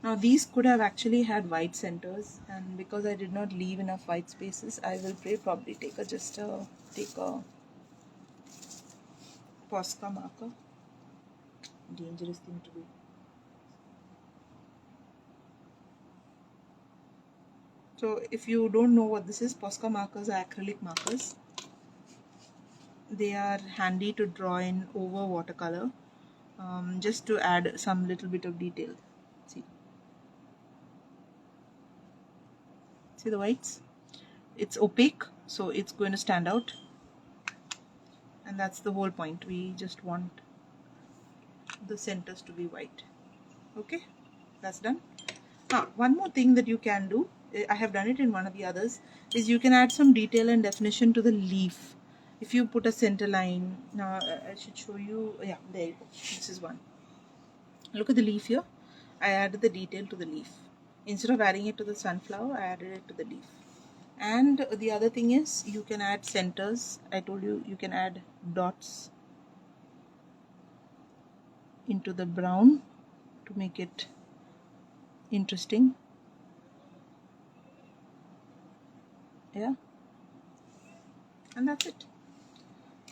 now these could have actually had white centers, and because I did not leave enough white spaces, I will probably take a Posca marker. Dangerous thing to do. So if you don't know what this is, Posca markers are acrylic markers. They are handy to draw in over watercolor, just to add some little bit of detail. See the whites? It's opaque, so it's going to stand out, and that's the whole point. We just want the centers to be white. Okay, that's done. One more thing that you can do, I have done it in one of the others, is you can add some detail and definition to the leaf. If you put a center line, now I should show you, yeah, there you go, this is one. Look at the leaf here. I added the detail to the leaf. Instead of adding it to the sunflower, I added it to the leaf. And the other thing is, you can add centers. I told you, you can add dots into the brown to make it interesting. Yeah, and that's it.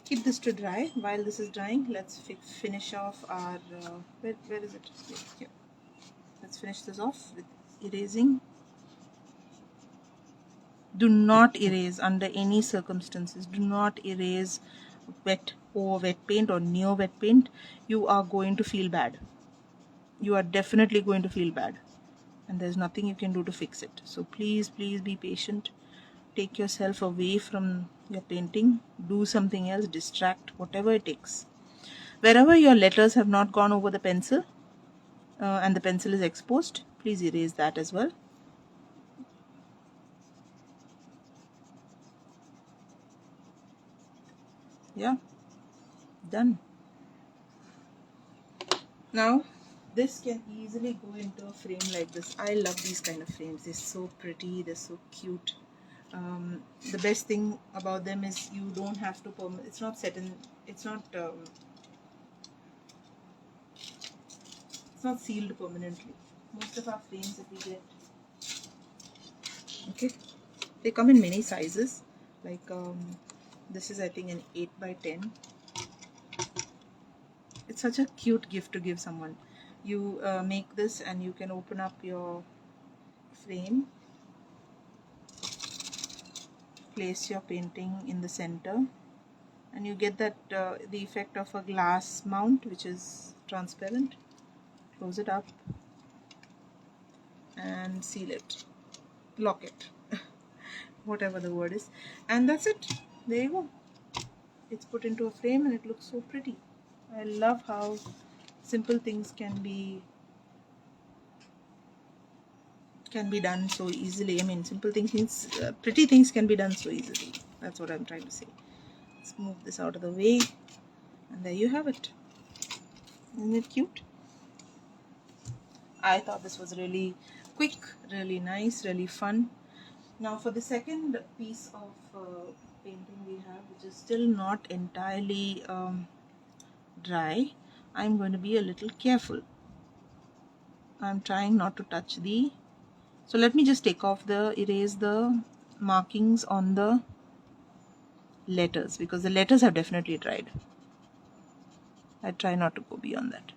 Keep this to dry. While this is drying, let's finish off our where is it? Here. Let's finish this off with erasing. Do not erase under any circumstances. Do not erase wet or wet paint or near wet paint. You are going to feel bad. You are definitely going to feel bad, and there's nothing you can do to fix it. So please be patient. Take yourself away from your painting. Do something else. Distract, whatever it takes. Wherever your letters have not gone over the pencil and the pencil is exposed, please erase that as well. Yeah, done. Now this can easily go into a frame like this. I love these kind of frames. They're so pretty, they're so cute. The best thing about them is you don't have to it's not set in, it's not sealed permanently. Most of our frames that we get, okay, they come in many sizes. Like this is I think an 8x10. It's such a cute gift to give someone. You make this and you can open up your frame, place your painting in the center, and you get that the effect of a glass mount which is transparent. Close it up and seal it, lock it, whatever the word is, and that's it. There you go. It's put into a frame and it looks so pretty. I love how simple things can be done so easily. I mean, simple things, pretty things can be done so easily. That's what I'm trying to say. Let's move this out of the way, and there you have it. Isn't it cute? I thought this was really quick, really nice, really fun. Now for the second piece of painting we have, which is still not entirely dry, I'm going to be a little careful. I'm trying not to touch so let me just erase the markings on the letters, because the letters have definitely dried. I try not to go beyond that.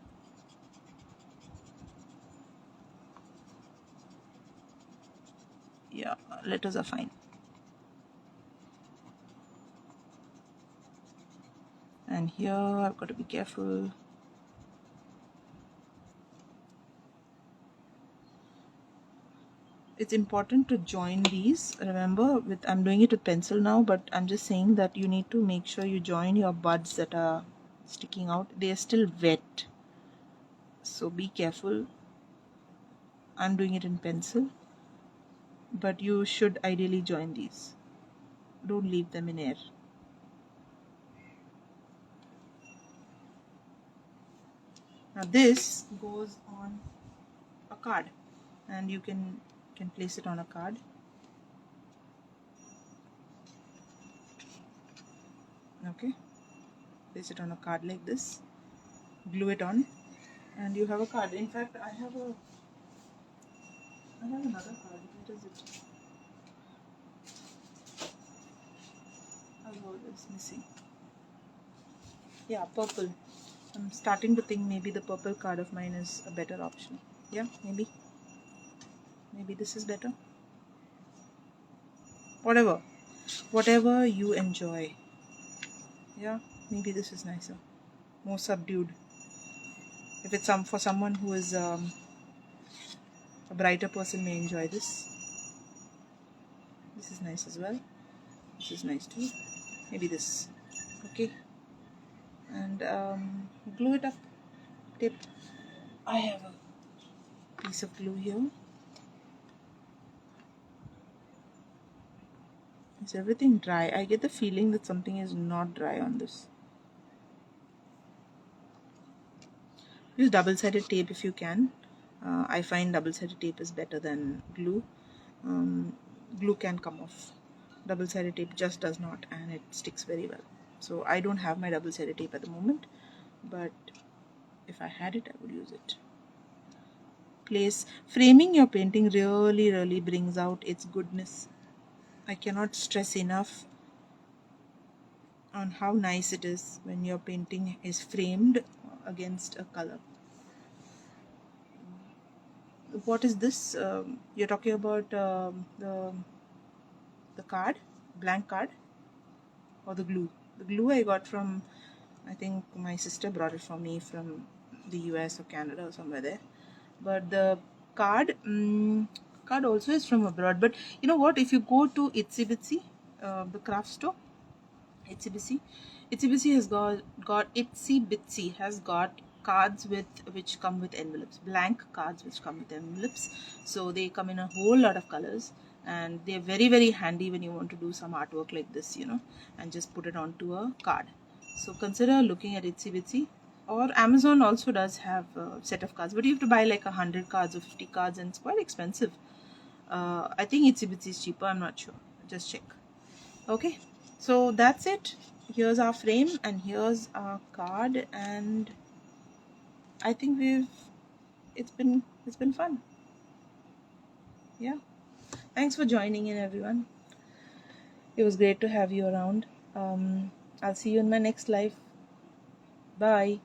Yeah, letters are fine. And here I've got to be careful. It's important to join these. Remember, I'm doing it with pencil now, but I'm just saying that you need to make sure you join your buds that are sticking out. They are still wet, so be careful. I'm doing it in pencil, but you should ideally join these. Don't leave them in air. Now this goes on a card, and you can place it on a card. Okay, place it on a card like this, glue it on, and you have a card. In fact, I have another card. What is it? Oh, it's missing. Yeah, purple. I'm starting to think maybe the purple card of mine is a better option. Yeah, maybe this is better. Whatever you enjoy. Yeah, maybe this is nicer, more subdued. If it's for someone who is a brighter person, may enjoy this. This is nice as well. This is nice too. Maybe this. Okay, and glue it up. tip. I have a piece of glue here. Is everything dry? I get the feeling that something is not dry on this. Use double-sided tape if you can. I find double-sided tape is better than glue. Glue can come off. Double-sided tape just does not, and it sticks very well. So I don't have my double-sided tape at the moment, but if I had it, I would use it. Framing your painting really brings out its goodness. I cannot stress enough on how nice it is when your painting is framed against a color. What is this? You're talking about the card, blank card, or the glue? The glue I got from, I think my sister brought it for me from the US or Canada or somewhere there. But the card, card also is from abroad. But you know what? If you go to Itsy Bitsy, the craft store, Itsy Bitsy has got Itsy Bitsy has got cards which come with envelopes, blank cards which come with envelopes. So they come in a whole lot of colors, and they're very handy when you want to do some artwork like this, you know, and just put it onto a card. So consider looking at Itsy Bitsy. Or Amazon also does have a set of cards, but you have to buy like 100 cards or 50 cards, and it's quite expensive. I think Itsy Bitsy is cheaper, I'm not sure. Just check. Okay, so that's it. Here's our frame and here's our card, and I think it's been fun. Yeah, thanks for joining in, everyone. It was great to have you around. I'll see you in my next live. Bye.